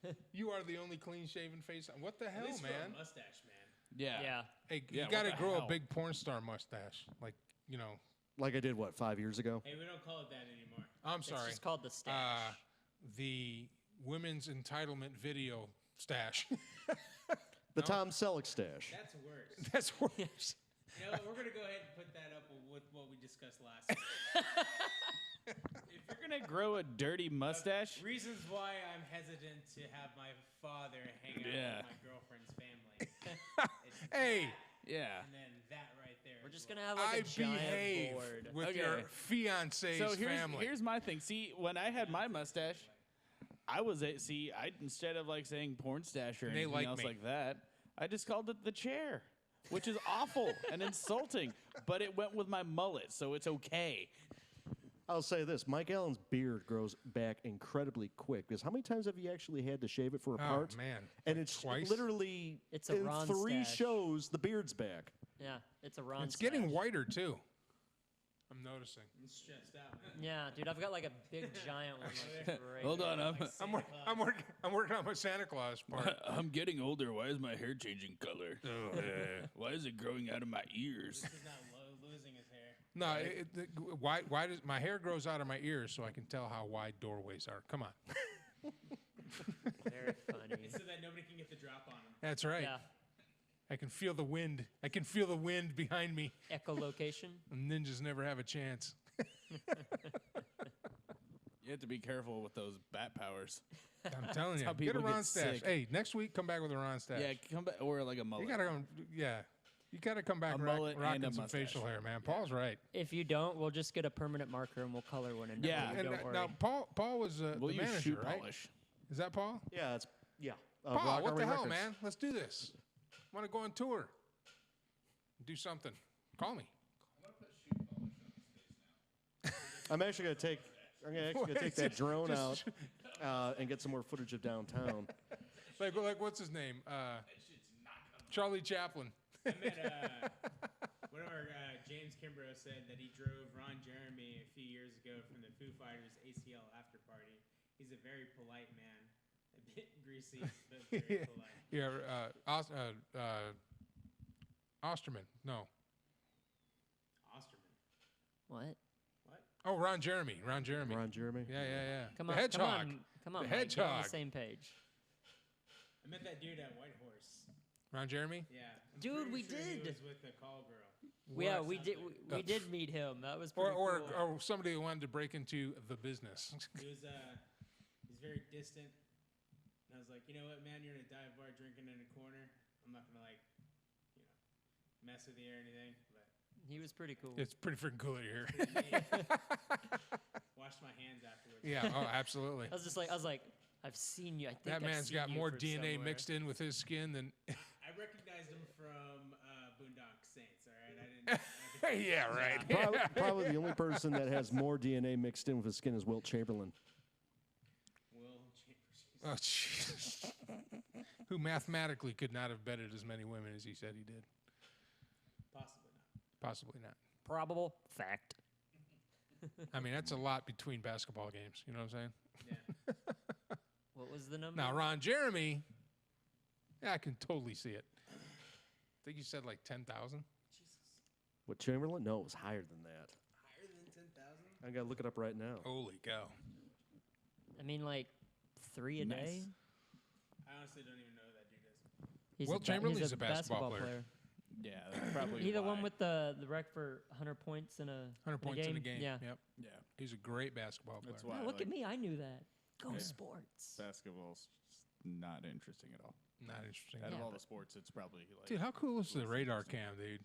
God, you are the only clean-shaven face. What the hell, At least grow man? a mustache, man. Yeah. Yeah. Hey, Yeah, you what got to the grow hell? a big porn star mustache, like Like I did, 5 years ago? Hey, we don't call it that anymore. I'm It's sorry, just called the stash. the women's entitlement video stash. The Tom Selleck stash. That's worse. That's worse. You know, we're gonna go ahead and put that up with what we discussed last time. If you're gonna grow a dirty mustache, Reasons why I'm hesitant to have my father hang out Yeah. with my girlfriend's family. It's Hey, that, yeah. and then that right there. We're as just well. gonna have like I a giant behave board. with Okay. your fiance's So family. here's my thing. See, when I had my mustache, I instead of like saying porn stash or They anything like else me. like that, I just called it the chair, which is awful and insulting. But it went with my mullet, so it's okay. I'll say this: Mike Allen's beard grows back incredibly quick. Because how many times have you actually had to shave it for a Oh, part? man. And Like it's twice? literally It's a in Ron 3 stash. shows the beard's back. Yeah, it's a Ron. It's getting stash. whiter too. I'm noticing. I'm stressed out, man. Yeah, dude, I've got like a big giant one. Like, right Hold on, I'm working on my Santa Claus part. I'm getting older. Why is my hair changing color? Why is it growing out of my ears? He's not losing his hair. No, why does my hair grows out of my ears so I can tell how wide doorways are? Come on. Very funny. So that nobody can get the drop on him. That's right. Yeah, I can feel the wind. I can feel the wind behind me. echolocation. Ninjas never have a chance. You have to be careful with those bat powers. I'm telling you. how Get a people Ron get stash. sick. Hey, next week come back with a Ron stash. Yeah, come back or like a mullet. You gotta come. Yeah, you gotta come back A mullet and rocking a some mustache. facial hair, man. Paul's right. If you don't, we'll just get a permanent marker and we'll color one in. Yeah. And don't worry. now Paul was We'll the use manager, shoe right? polish. Is that Paul? Yeah, Paul, Rock what the Army hell, Records. man? Let's do this. Want to go on tour? Do something. Call me. I'm actually gonna take. I'm gonna take that drone out and get some more footage of downtown. Like what's his name? Charlie Chaplin. I met one of our James Kimbrough said that he drove Ron Jeremy a few years ago from the Foo Fighters ACL after party. He's a very polite man, a bit greasy, but very polite. Yeah, Osterman. No. Osterman. What? What? Oh, Ron Jeremy. Ron Jeremy. Ron Jeremy. Yeah. Come The on, hedgehog. come on, The Mike, get on hedgehog. the same page. I met that dude at Whitehorse. Ron Jeremy. Yeah. I'm Dude, pretty we sure He did. was with the call girl. Yeah, Or we did. something. We did meet him. That was Or, pretty or, cool. or somebody who wanted to break into the business. He was he's very distant. And I was like, you know what, man, you're in a dive bar drinking in a corner. I'm not gonna mess with you or anything, but He was pretty cool. It's pretty freaking cool out here. washed my hands afterwards. Yeah. Oh, absolutely. I was like, I've seen you. I think That I've man's seen got you more from DNA somewhere. mixed in with his skin than. I recognized him from Boondock Saints. All right, I didn't. Yeah, right. Probably the only person that has more DNA mixed in with his skin is Wilt Chamberlain. Will Chambers. Oh, jeez. Who mathematically could not have bedded as many women as he said he did. Possibly not. Possibly not. Probable fact. I mean, that's a lot between basketball games. You know what I'm saying? Yeah. What was the number? Now, Ron Jeremy, yeah, I can totally see it. I think you said like 10,000. What, Chamberlain? No, it was higher than that. Higher than 10,000? I gotta look it up right now. Holy cow. I mean, like 3 a Nice. day. I honestly don't even know who that dude is. He's Wilt Chamberlain's a basketball player. Yeah, that's probably He the one why. with the rec for 100 points in a 100 points in a game. Yeah. Yep. Yeah, He's a great basketball player. that's why. Oh, look like, at me. I knew that. Go Yeah. sports. Basketball's just not interesting at all. Not interesting. Out of Yeah, all but- the sports, it's probably like. Dude, how cool is the radar cam, dude?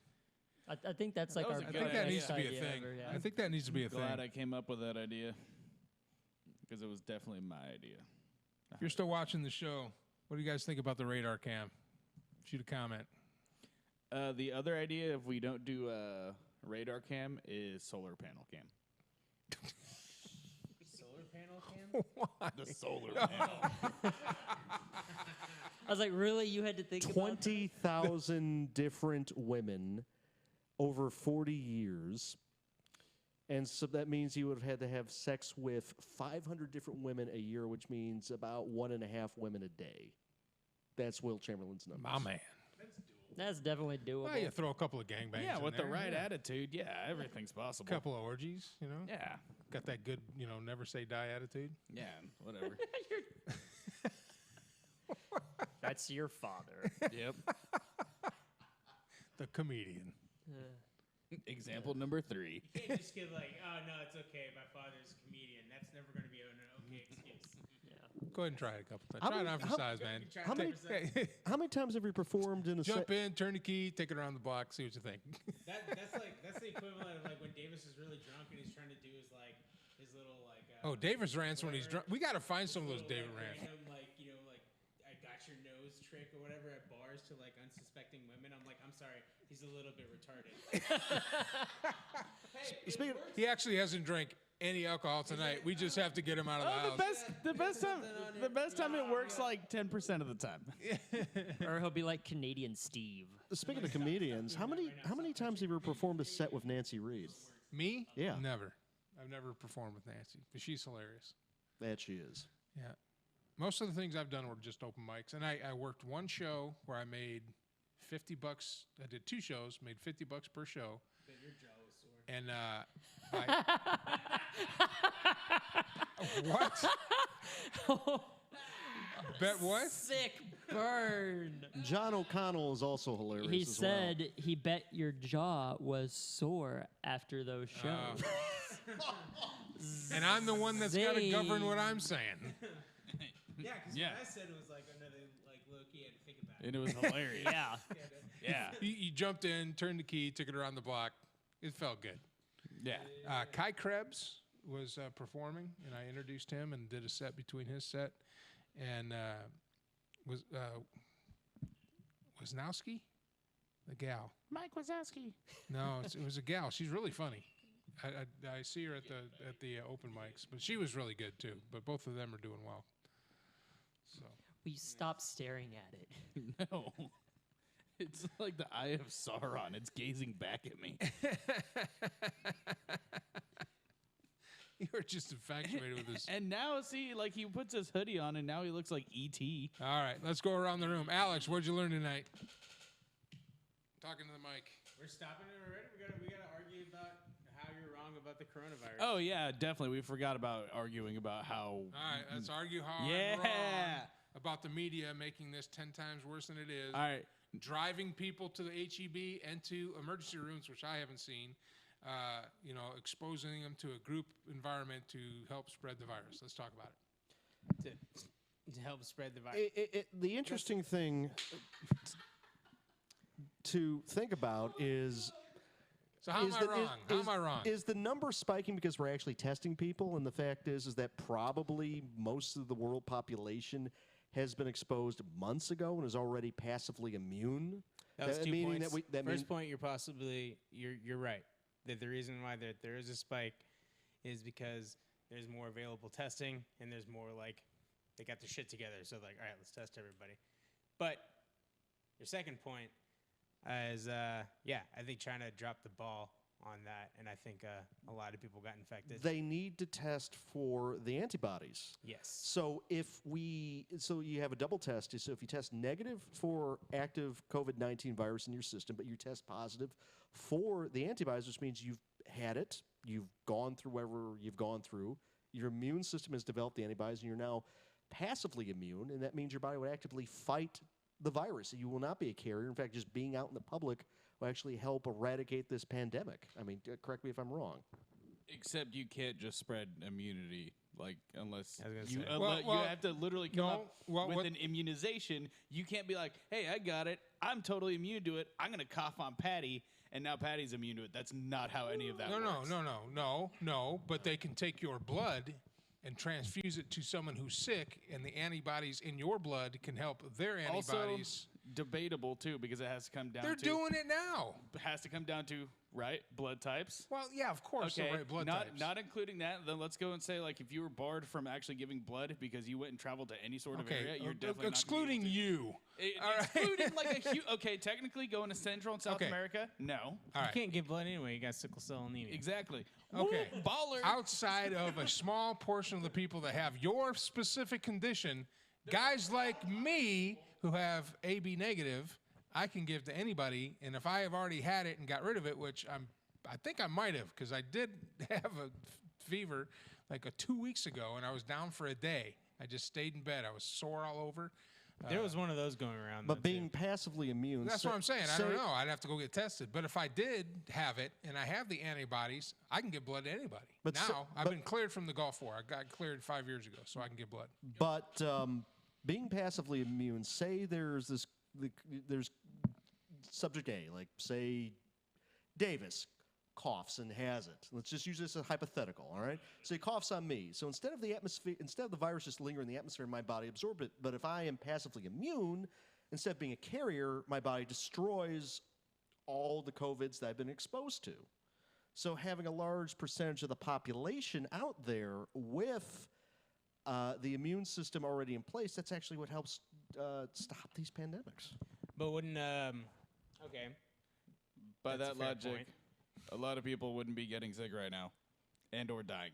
I think that's like That our was a I good think that best needs to be a idea thing. ever, yeah. I think that needs to be a Glad thing. I came up with that idea because it was definitely my idea. If you're still watching the show, what do you guys think about the radar cam? Shoot a comment. The other idea, if we don't do radar cam, is solar panel cam. Solar panel cam? The solar panel. I was like, really? You had to think about 20,000 different women over 40 years. And so that means you would have had to have sex with 500 different women a year, which means about 1.5 women a day. That's Will Chamberlain's number. My man. That's definitely doable. Well, you throw a couple of gangbangs Yeah, in with there. the right attitude, yeah, everything's A possible. couple of orgies, you know? Yeah, Got that good, never say die attitude. yeah, whatever. That's your father. Yep. The comedian. Example number 3. You can't just get like, oh no, it's okay. My father's a comedian. That's never going to be an okay excuse. Go ahead and try it a couple times. How Try it many- on for how- size, man. Try How many- 10%. How many times have you performed in a Jump set? in, turn the key, take it around the block, see what you think. That's the equivalent of like when Davis is really drunk and he's trying to do his little like. Oh, Davis rants when he's drunk. We got to find some of those little, David rants. Random, like I got your nose trick or whatever at bars to like unsuspecting women. I'm like, I'm sorry, he's a little bit retarded. Hey, it Speaking of- works. He actually hasn't drank any alcohol tonight. We just have to get him out of the Oh, house. the best time it works like 10% of the time. Or he'll be like Canadian Steve. Speaking of comedians, how many times have you performed a set with Nancy Reed? Me? Yeah. Never. I've never performed with Nancy, but she's hilarious. That she is. Yeah. Most of the things I've done were just open mics. And I worked one show where I made $50. I did 2 shows, made $50 per show. Bet your jaw was sore. And what? Bet what? Sick burn. John O'Connell is also hilarious. He as said he bet your jaw was sore after those shows. And I'm the one that's got to Zing. govern what I'm saying. Yeah, because Yeah. what I said it was like another like low key. I had to think about it. And it was hilarious. Yeah. Yeah. You jumped in, turned the key, took it around the block. It felt good. Yeah. Kai Krebs was performing, and I introduced him and did a set between his set. And Wisnowski, the gal. Mike Wazowski. No, it was a gal. She's really funny. I see her at the open mics, but she was really good too. But both of them are doing well. So Will you stop staring at it? No. It's like the eye of Sauron. It's gazing back at me. you were just infatuated with this. And now, see, like he puts his hoodie on, and now he looks like E.T. All right, let's go around the room. Alex, what'd you learn tonight? Talking to the mic. We're stopping it already. We gotta argue about how you're wrong about the coronavirus. Oh yeah, definitely. We forgot about arguing about how. All right, let's argue how Yeah. I'm wrong about the media making this 10 times worse than it is. All right. Driving people to the HEB and to emergency rooms, which I haven't seen. Exposing them to a group environment to help spread the virus. Let's talk about it. To help spread the virus. The interesting thing to think about is. So how am is I that- wrong? How am I wrong? Is the number spiking because we're actually testing people? And the fact is that probably most of the world population has been exposed months ago and is already passively immune. That was 2 meaning points. that First point, you're right. That the reason why there is a spike is because there's more available testing and there's more like they got their shit together. So like, all right, let's test everybody. But your second point is I think China dropped the ball on that, and I think a lot of people got infected. they need to test for the antibodies. Yes. So so you have a double test. So if you test negative for active COVID-19 virus in your system, but you test positive for the antibodies, which means you've had it, you've gone through whatever you've gone through, your immune system has developed the antibodies, and you're now passively immune, and that means your body would actively fight the virus. You will not be a carrier. In fact, just being out in the public will actually help eradicate this pandemic. I mean, correct me if I'm wrong. Except you can't just spread immunity, like unless I was gonna you say. you have to literally come up with what- an immunization. You can't be like, "Hey, I got it. I'm totally immune to it. I'm gonna cough on Patty, and now Patty's immune to it." That's not how any of that works. No. But they can take your blood and transfuse it to someone who's sick, and the antibodies in your blood can help their antibodies. Also debatable too, because it has to come down. They're to, doing it now. It has to come down to right? Blood types. Well, yeah, of course, Okay, the right blood types. not including that. Then let's go and say like if you were barred from actually giving blood because you went and traveled to any sort of area, you're definitely excluding not you. excluding like a huge. Okay, technically going to Central and South America, no. All You right. can't give blood anyway. You got sickle cell anemia. Exactly. Okay. Woo, baller. Outside of a small portion of the people that have your specific condition, guys like me who have AB negative, I can give to anybody. And if I have already had it and got rid of it, which I think I might have, because I did have a fever like 2 weeks ago, and I was down for a day. I just stayed in bed. I was sore all over. There was one of those going around. But though, being too. passively immune. That's what I'm saying. I don't know. I'd have to go get tested. But if I did have it and I have the antibodies, I can give blood to anybody. But now, I've been cleared from the Gulf War. I got cleared 5 years ago, so I can give blood. But being passively immune, say there's subject A, like say Davis coughs and has it. Let's just use this as a hypothetical, all right? So he coughs on me. So instead of the virus just lingering in the atmosphere, my body absorbs it. But if I am passively immune, instead of being a carrier, my body destroys all the COVIDs that I've been exposed to. So having a large percentage of the population out there with the immune system already in place, that's actually what helps stop these pandemics. But wouldn't okay. By That's a that fair logic, point. a lot of people wouldn't be getting sick right now, and or dying,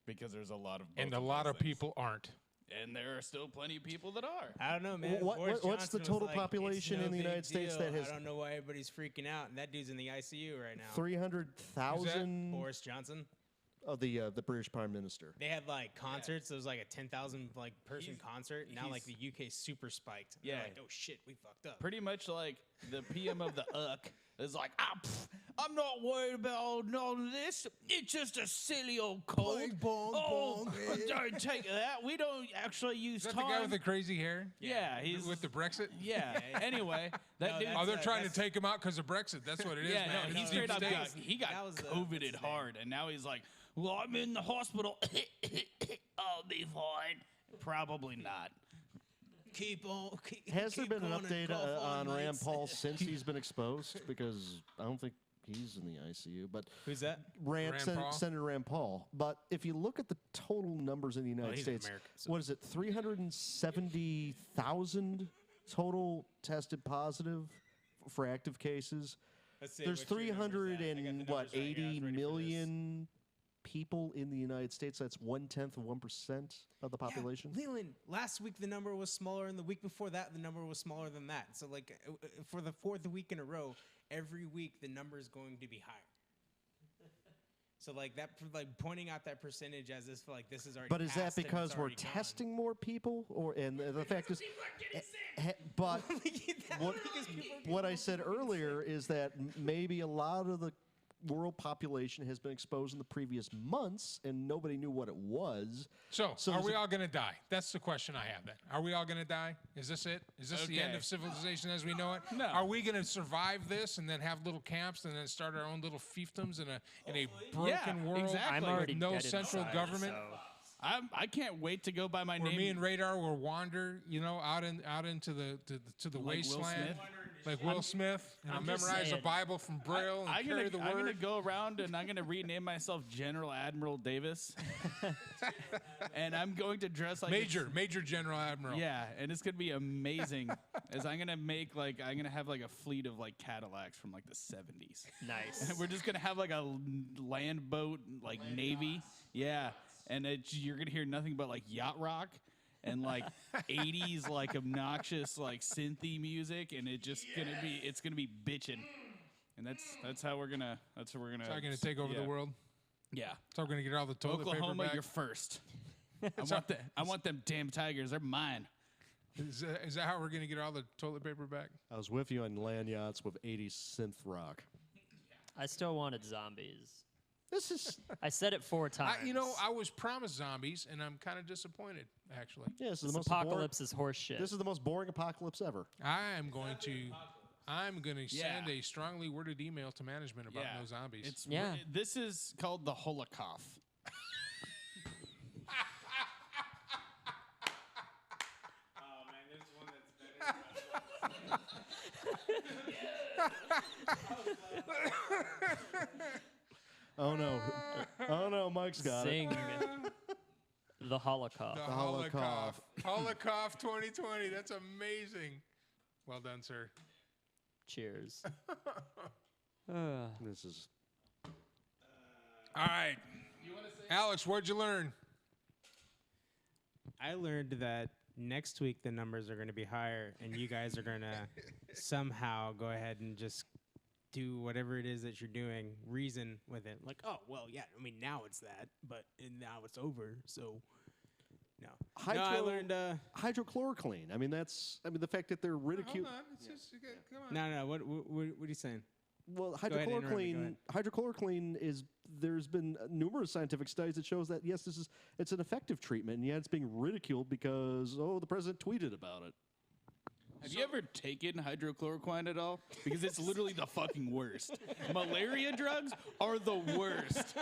because there's a lot of both And a lot those of things. people aren't. And there are still plenty of people that are. I don't know, man. Boris What's the Johnson was total like, population "It's no in the big United States deal." that has I don't know why everybody's freaking out, and that dude's in the ICU right now. 300,000 Boris Johnson. of the British Prime Minister? They had like concerts. It was like a 10,000 like person concert. Now like the UK super spiked. They're Yeah. like, oh shit, we fucked up. Pretty much like the PM of the UC is like, I'm not worried about none of this. It's just a silly old cold. Don't take that. We don't actually use Is that time. the guy with the crazy hair? yeah, he's With the Brexit? yeah. Anyway, that No, dude. that's Oh, they're trying to that's- take him out because of Brexit. That's what it is, Yeah, man. no, he Deep straight up state. got, he got That was the- COVIDed what's his hard, and now he's like, well, I'm in the hospital. I'll be fine. Probably not. Keep on. Has there keep been an going and update cough on Rand nights. Paul since he's been exposed? Because I don't think he's in the ICU. But Who's that? Rand Paul? Senator Rand Paul. But if you look at the total numbers in the United he's States, American, so- what is it? 370,000 total tested positive for active cases. Let's see, There's what's your numbers at? I got the 300 and numbers what right here. I was 80 ready for this. million people in the United States. That's 1/10 of the population. Yeah, Leland, last week the number was smaller, and the week before that the number was smaller than that. So like for the fourth week in a row, every week the number is going to be higher. So like that, like pointing out that percentage as if like this is already. But is that passed and it's because we're already gone. testing more people, or and the fact is, but what I said earlier is that maybe a lot of the world population has been exposed in the previous months, and nobody knew what it was. So, So are there's we a- all going to die? That's the question I have then. Are we all going to die? Is this it? Is this the end Okay. of civilization as we know it? No. Are we going to survive this and then have little camps and then start our own little fiefdoms in a broken world exactly. I'm with already no dead central inside, government? so- I can't wait to go by my Where name. me and Radar will wander, out into the Will wasteland, Smith? like Will Smith, and I'm just memorize the saying. Bible from Braille and I'm carry gonna, the I'm gonna word. go around and I'm gonna rename myself General Admiral Davis, and I'm going to dress like Major General Admiral. Yeah, and it's gonna be amazing. As I'm gonna have like a fleet of like Cadillacs from like the 70s. Nice. We're just gonna have like a land boat, like Navy. Yeah, and you're gonna hear nothing but like yacht rock and like 80s like obnoxious like synthy music, and it's gonna be bitchin'. And that's how we're gonna It's all going to take over the yeah. world. Yeah, It's all going to get all the toilet Oklahoma, paper back. you're first. I want them damn tigers. They're mine. Is that how we're going to get all the toilet paper back? I was with you on land yachts with 80s synth rock. I still wanted zombies. This is I said it 4 times. I was promised zombies, and I'm kind of disappointed, actually. yeah, this is This the most apocalypse is horseshit. This is the most boring apocalypse ever. I'm going to send a strongly worded email to management about Yeah. no zombies. It's Yeah. This is called the Holocaust. Oh man, there's one that's better. Oh no. Oh no, Mike's got Sing it. the Holocaust. The Holocaust. Holocaust 2020. That's amazing. Well done, sir. Cheers. This is All right. Alex, what'd you learn? I learned that next week the numbers are going to be higher, and you guys are going to somehow go ahead and just do whatever it is that you're doing, reason with it. Like, oh, well, yeah, I mean, now it's that, but now it's over, so no. No, I learned... hydrochloroquine. I mean, the fact that they're ridiculed. Hold on. It's just, come on. No, what are you saying? Well, Go ahead, interrupt me, go hydrochloroquine is. There's been numerous scientific studies that shows that yes, it's an effective treatment, and yet it's being ridiculed because the president tweeted about it. Have you ever taken hydrochloroquine at all? Because it's literally the fucking worst. Malaria drugs are the worst.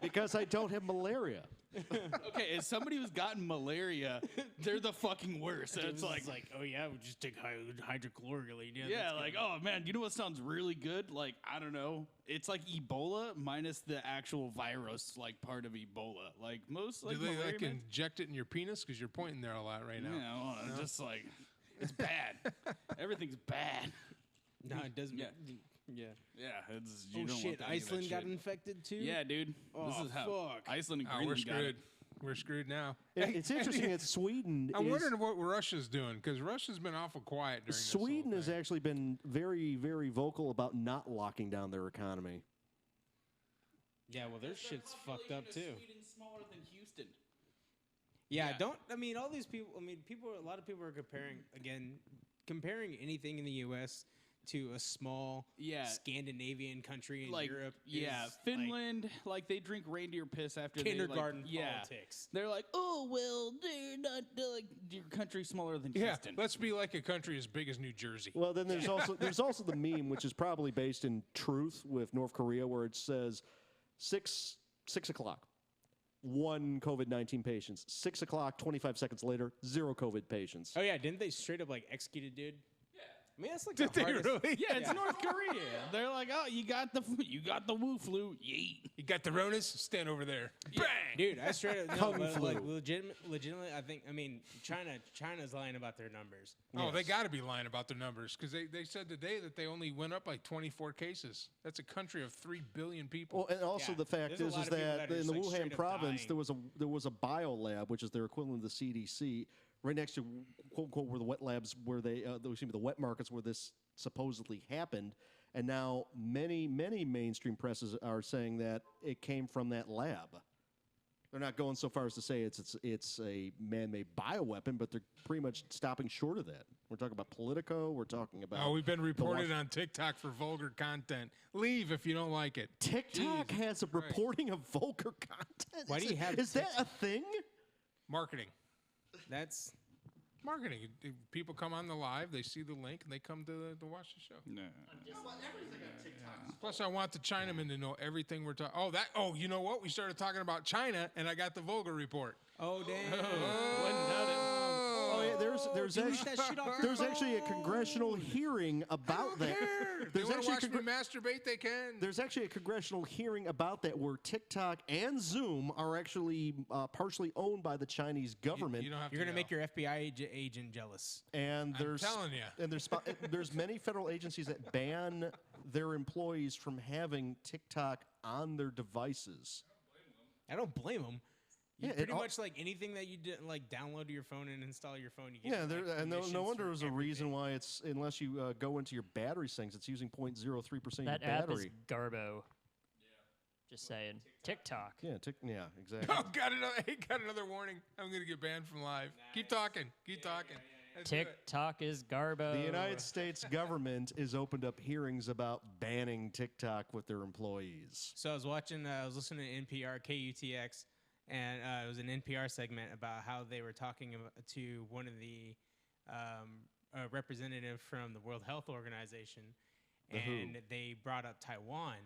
Because I don't have malaria. Okay, as somebody who's gotten malaria, they're the fucking worst. And it's like, oh, yeah, we just take hydrochloroquine. yeah, like, oh man, you know what sounds really good? Like, I don't know. It's like Ebola minus the actual virus, like part of Ebola. Like most, like, Do they malaria like meds- inject it in your penis? Because you're pointing there a lot right now. Yeah, well, just like it's bad. Everything's bad. No, it doesn't. Yeah. Yeah. Yeah, it's Oh, you don't shit. want any of that Iceland got shit. infected, too? Yeah, dude. Oh, this is how fuck. Iceland and Oh, Greenland we're got screwed. it. We're screwed now. It's interesting that Sweden. I'm is, wondering what Russia's doing because Russia's been awful quiet during this whole Sweden has thing. actually been very, very vocal about not locking down their economy. Yeah, well, their shit's fucked up, too. Sweden's smaller than Houston. Yeah, Yeah. all these people, a lot of people are comparing anything in the U.S. to a small Yeah. Scandinavian country in Like Europe. yeah, is, Finland, like they drink reindeer piss after kindergarten they, like, politics. They're like, oh well, they're like your country's smaller than Yeah, Houston. let's be like a country as big as New Jersey. Well, then there's also the meme, which is probably based in truth with North Korea, where it says 6 o'clock, 1 COVID-19 patients. 6 o'clock, 25 seconds later, 0 COVID patients. Oh yeah, didn't they straight up like execute a dude? Yeah. I mean that's like Did the they hardest. really? Yeah, it's North Korea. They're like, oh, you got the Wu flu. Yeet. You got the Ronas? Stand over there. Bang! Dude, I straight up Kung but, flu. like legitimately, I mean, China's lying about their numbers. Oh, they got to be lying about their numbers because they said today that they only went up like 24 cases. That's a country of 3 billion people. Well, and also Yeah, the fact there's a lot is of people that that are in the just, like, Wuhan straight up province dying. there was a bio lab, which is their equivalent of the CDC, right next to quote unquote where the wet labs where the wet markets where this supposedly happened, and now many mainstream presses are saying that it came from that lab. They're not going so far as to say it's a man-made bioweapon, but they're pretty much stopping short of that. We're talking about Politico. We're talking about. Oh, we've been reported Wash- on TikTok for vulgar content. Leave if you don't like it. TikTok Jesus has a Christ. reporting of vulgar content. Why do you have Is that a thing? Marketing. That's Marketing. People come on the live, they see the link, and they come to watch the show. No. Plus, I want the Chinamen to know everything we're talking. Oh, you know what? We started talking about China, and I got the vulgar report. oh damn. Oh, yeah, there's actually a congressional hearing about that. They There's want to actually watch me masturbate, they can. There's actually a congressional hearing about that where TikTok and Zoom are actually partially owned by the Chinese government. You don't have You're to gonna make yell. your FBI agent jealous. and there's telling ya. and there's many federal agencies that ban their employees from having TikTok on their devices. I don't blame them. Yeah, it Pretty all- much like anything that you did, like download to your phone and install your phone. You get Yeah, like, and no permissions wonder for there's a reason everything. why it's unless you go into your battery settings, it's using 0.03% of That your app is battery. garbo. Just saying. TikTok. Yeah, exactly. Oh, got another warning. I'm going to get banned from live. Keep talking. Keep talking. Let's do it. TikTok is garbo. The United States government has opened up hearings about banning TikTok with their employees. So I was listening to NPR KUTX, and it was an NPR segment about how they were talking to one of the representative from the World Health Organization, The WHO. and they brought up Taiwan,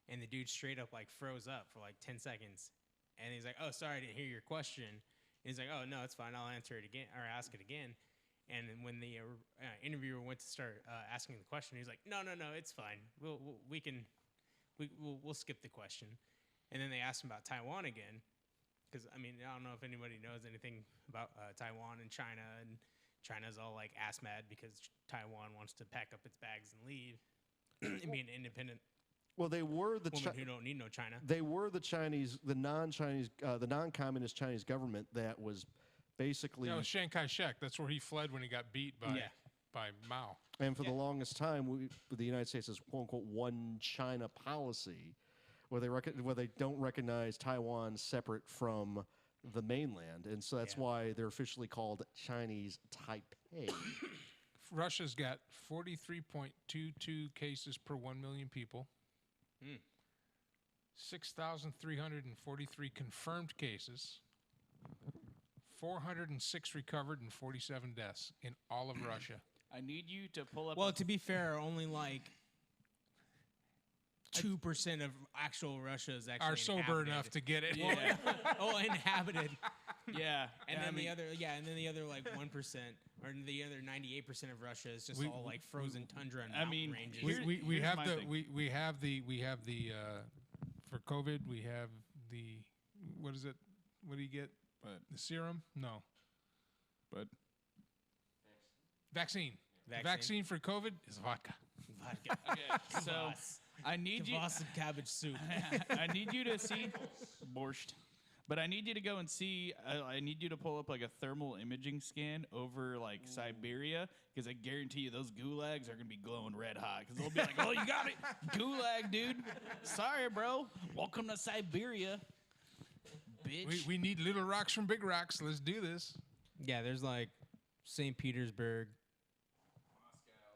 and the dude straight up like froze up for like 10 seconds, and he's like, "Oh, sorry, I didn't hear your question." And he's like, "Oh no, it's fine. I'll answer it again or ask it again." And then when the interviewer went to start asking the question, he's like, "No, it's fine. We'll skip the question." And then they asked him about Taiwan again, because I mean I don't know if anybody knows anything about Taiwan and China, and China's all like ass mad because Taiwan wants to pack up its bags and leave and be an independent Well, they were the woman who don't need no China. they were the Chinese, the non-Chinese, the non-communist Chinese government that was basically. That was Chiang Kai-shek. That's where he fled when he got beat by Mao. And for the longest time, the United States has "quote unquote" one China policy, where they don't recognize Taiwan separate from the mainland, and so that's why they're officially called Chinese Taipei. Russia's got 43.22 cases per 1 million people. 6,343 confirmed cases. 406 recovered and 47 deaths in all of Russia. I need you to pull up. Well, to be fair, only like 2% of actual Russia is actually Are sober inhabited. enough to get it. Yeah. Inhabited. Yeah. And I then mean, the other like 1%, or the other 98% of Russia is just all like frozen tundra and mountain ranges. We have my the thing. we have the for COVID we have the what is it? What do you get? The serum? No. But Vaccine. Vaccine. Vaccine for COVID is vodka. Vodka. okay, so I need you. Kvass and cabbage soup. I need you to see borscht. But I need you to go and see. I need you to pull up like a thermal imaging scan over like Siberia, because I guarantee you those gulags are gonna be glowing red hot. Because they'll be like, "Oh, you got it, gulag, dude. Sorry, bro. Welcome to Siberia, bitch." We need little rocks from big rocks. Let's do this. Yeah, there's like St. Petersburg,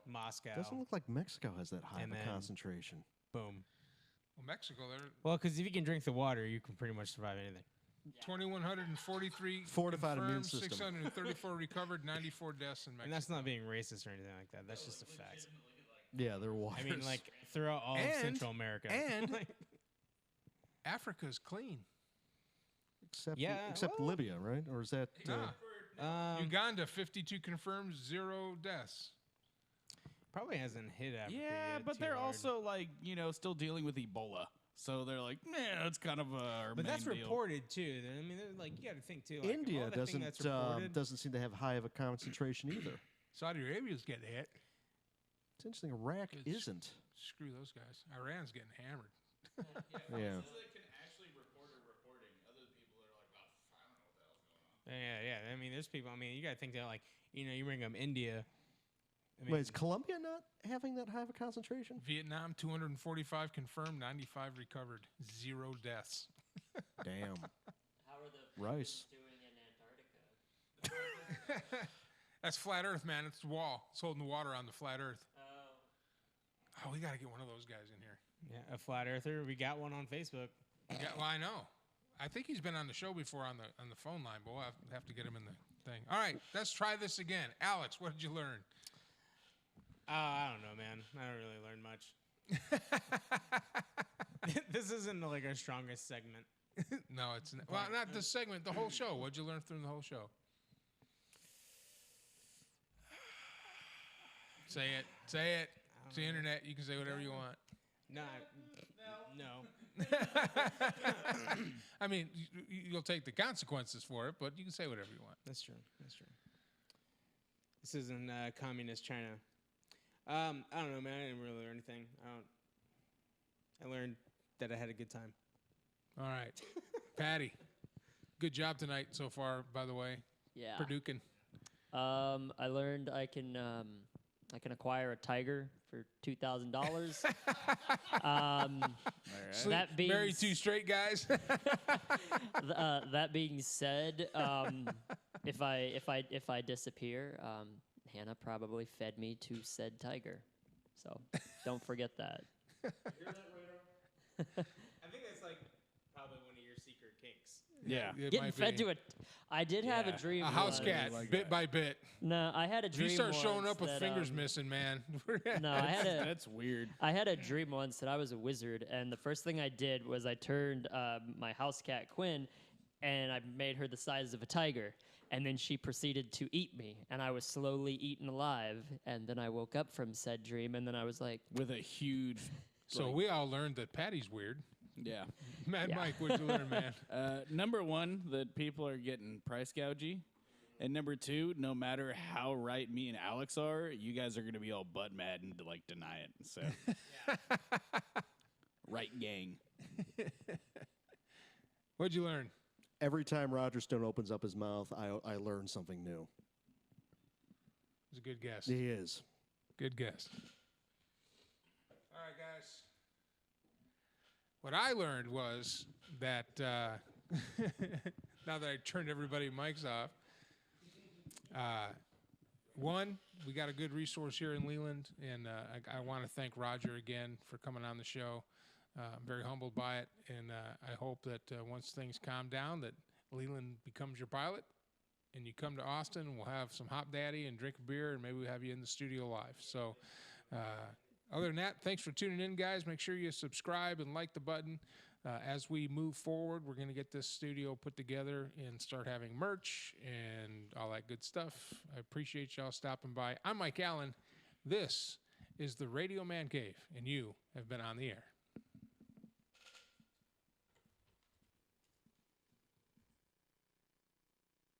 Moscow. Doesn't look like Mexico has that high And of a then- concentration. Boom. Well, Mexico, they're Well, because if you can drink the water, you can pretty much survive anything. 2,143 Fortified immune confirmed, system. 634 recovered, 94 deaths in Mexico. And that's not being racist or anything like that. That's just a fact. Yeah, they're waters. I mean, like throughout all of And- Central America. and Africa's clean. except yeah, except well- Libya, right? Or is that? Uganda, 52 confirmed, 0 deaths. probably hasn't hit Africa Yeah, yet but too they're hard. also like still dealing with Ebola. So they're like, man, it's kind of our But that's main deal." reported too. I mean, they're like you got to think too. Like, India all that thing that's reported, doesn't seem to have high of a concentration either. Saudi Arabia's getting hit. It's interesting. Iraq It's- isn't. Screw those guys. Iran's getting hammered. Yeah. Yeah. I mean, there's people. I mean, you got to think that like you bring up India. I mean, Wait, is Colombia not having that high of a concentration? Vietnam, 245 confirmed, 95 recovered, 0 deaths. Damn. How are the Rice. penguins doing in Antarctica? That's flat Earth, man. It's the wall. It's holding the water on the flat Earth. Oh. Oh, we got to get one of those guys in here. yeah, a flat earther. We got one on Facebook. Yeah, well, I know. I think he's been on the show before on the phone line, but we'll have to get him in the thing. All right, let's try this again. Alex, what did you learn? I don't know, man. I don't really learn much. This isn't like our strongest segment. No, it's not. Well, not this segment, the whole show. What'd you learn from the whole show? Say it. Say it. It's the internet. You can say whatever you want. No. I mean, you'll take the consequences for it, but you can say whatever you want. That's true. This isn't communist China. I don't know, man. I didn't really learn anything. I learned that I had a good time. All right. Patty, good job tonight so far, by the way. Yeah. Perdukin. I learned I can acquire a tiger for $2,000. That being Married 2 straight guys. that being said, if I disappear, Hannah probably fed me to said tiger, so don't forget that. I think that's like probably one of your secret kinks. Yeah. It Getting might fed be. to I did have a Yeah. dream. A house once- cat, like bit that. by bit. No, I had a If dream. you start showing once up with that, fingers missing, man. No, That's weird. I had a dream once that I was a wizard, and the first thing I did was I turned my house cat Quinn, and I made her the size of a tiger, and then she proceeded to eat me, and I was slowly eaten alive, and then I woke up from said dream, and then I was like, With a huge. So we all learned that Patty's weird. Yeah. Mad Yeah. Mike, what'd you learn, man? Number one, that people are getting price gougey. And number two, no matter how right me and Alex are, you guys are going to be all butt mad and like deny it. So, right gang. What'd you learn? Every time Roger Stone opens up his mouth, I learn something new. It's a good guess. He is. Good guess. All right, guys. What I learned was that now that I turned everybody mics off, one, we got a good resource here in Leland, and I want to thank Roger again for coming on the show. I'm very humbled by it, and I hope that once things calm down, that Leland becomes your pilot, and you come to Austin, and we'll have some Hop Daddy and drink a beer, and maybe we'll have you in the studio live. So other than that, thanks for tuning in, guys. Make sure you subscribe and like the button. As we move forward, we're going to get this studio put together and start having merch and all that good stuff. I appreciate y'all stopping by. I'm Mike Allen. This is the Radio Man Cave, and you have been on the air.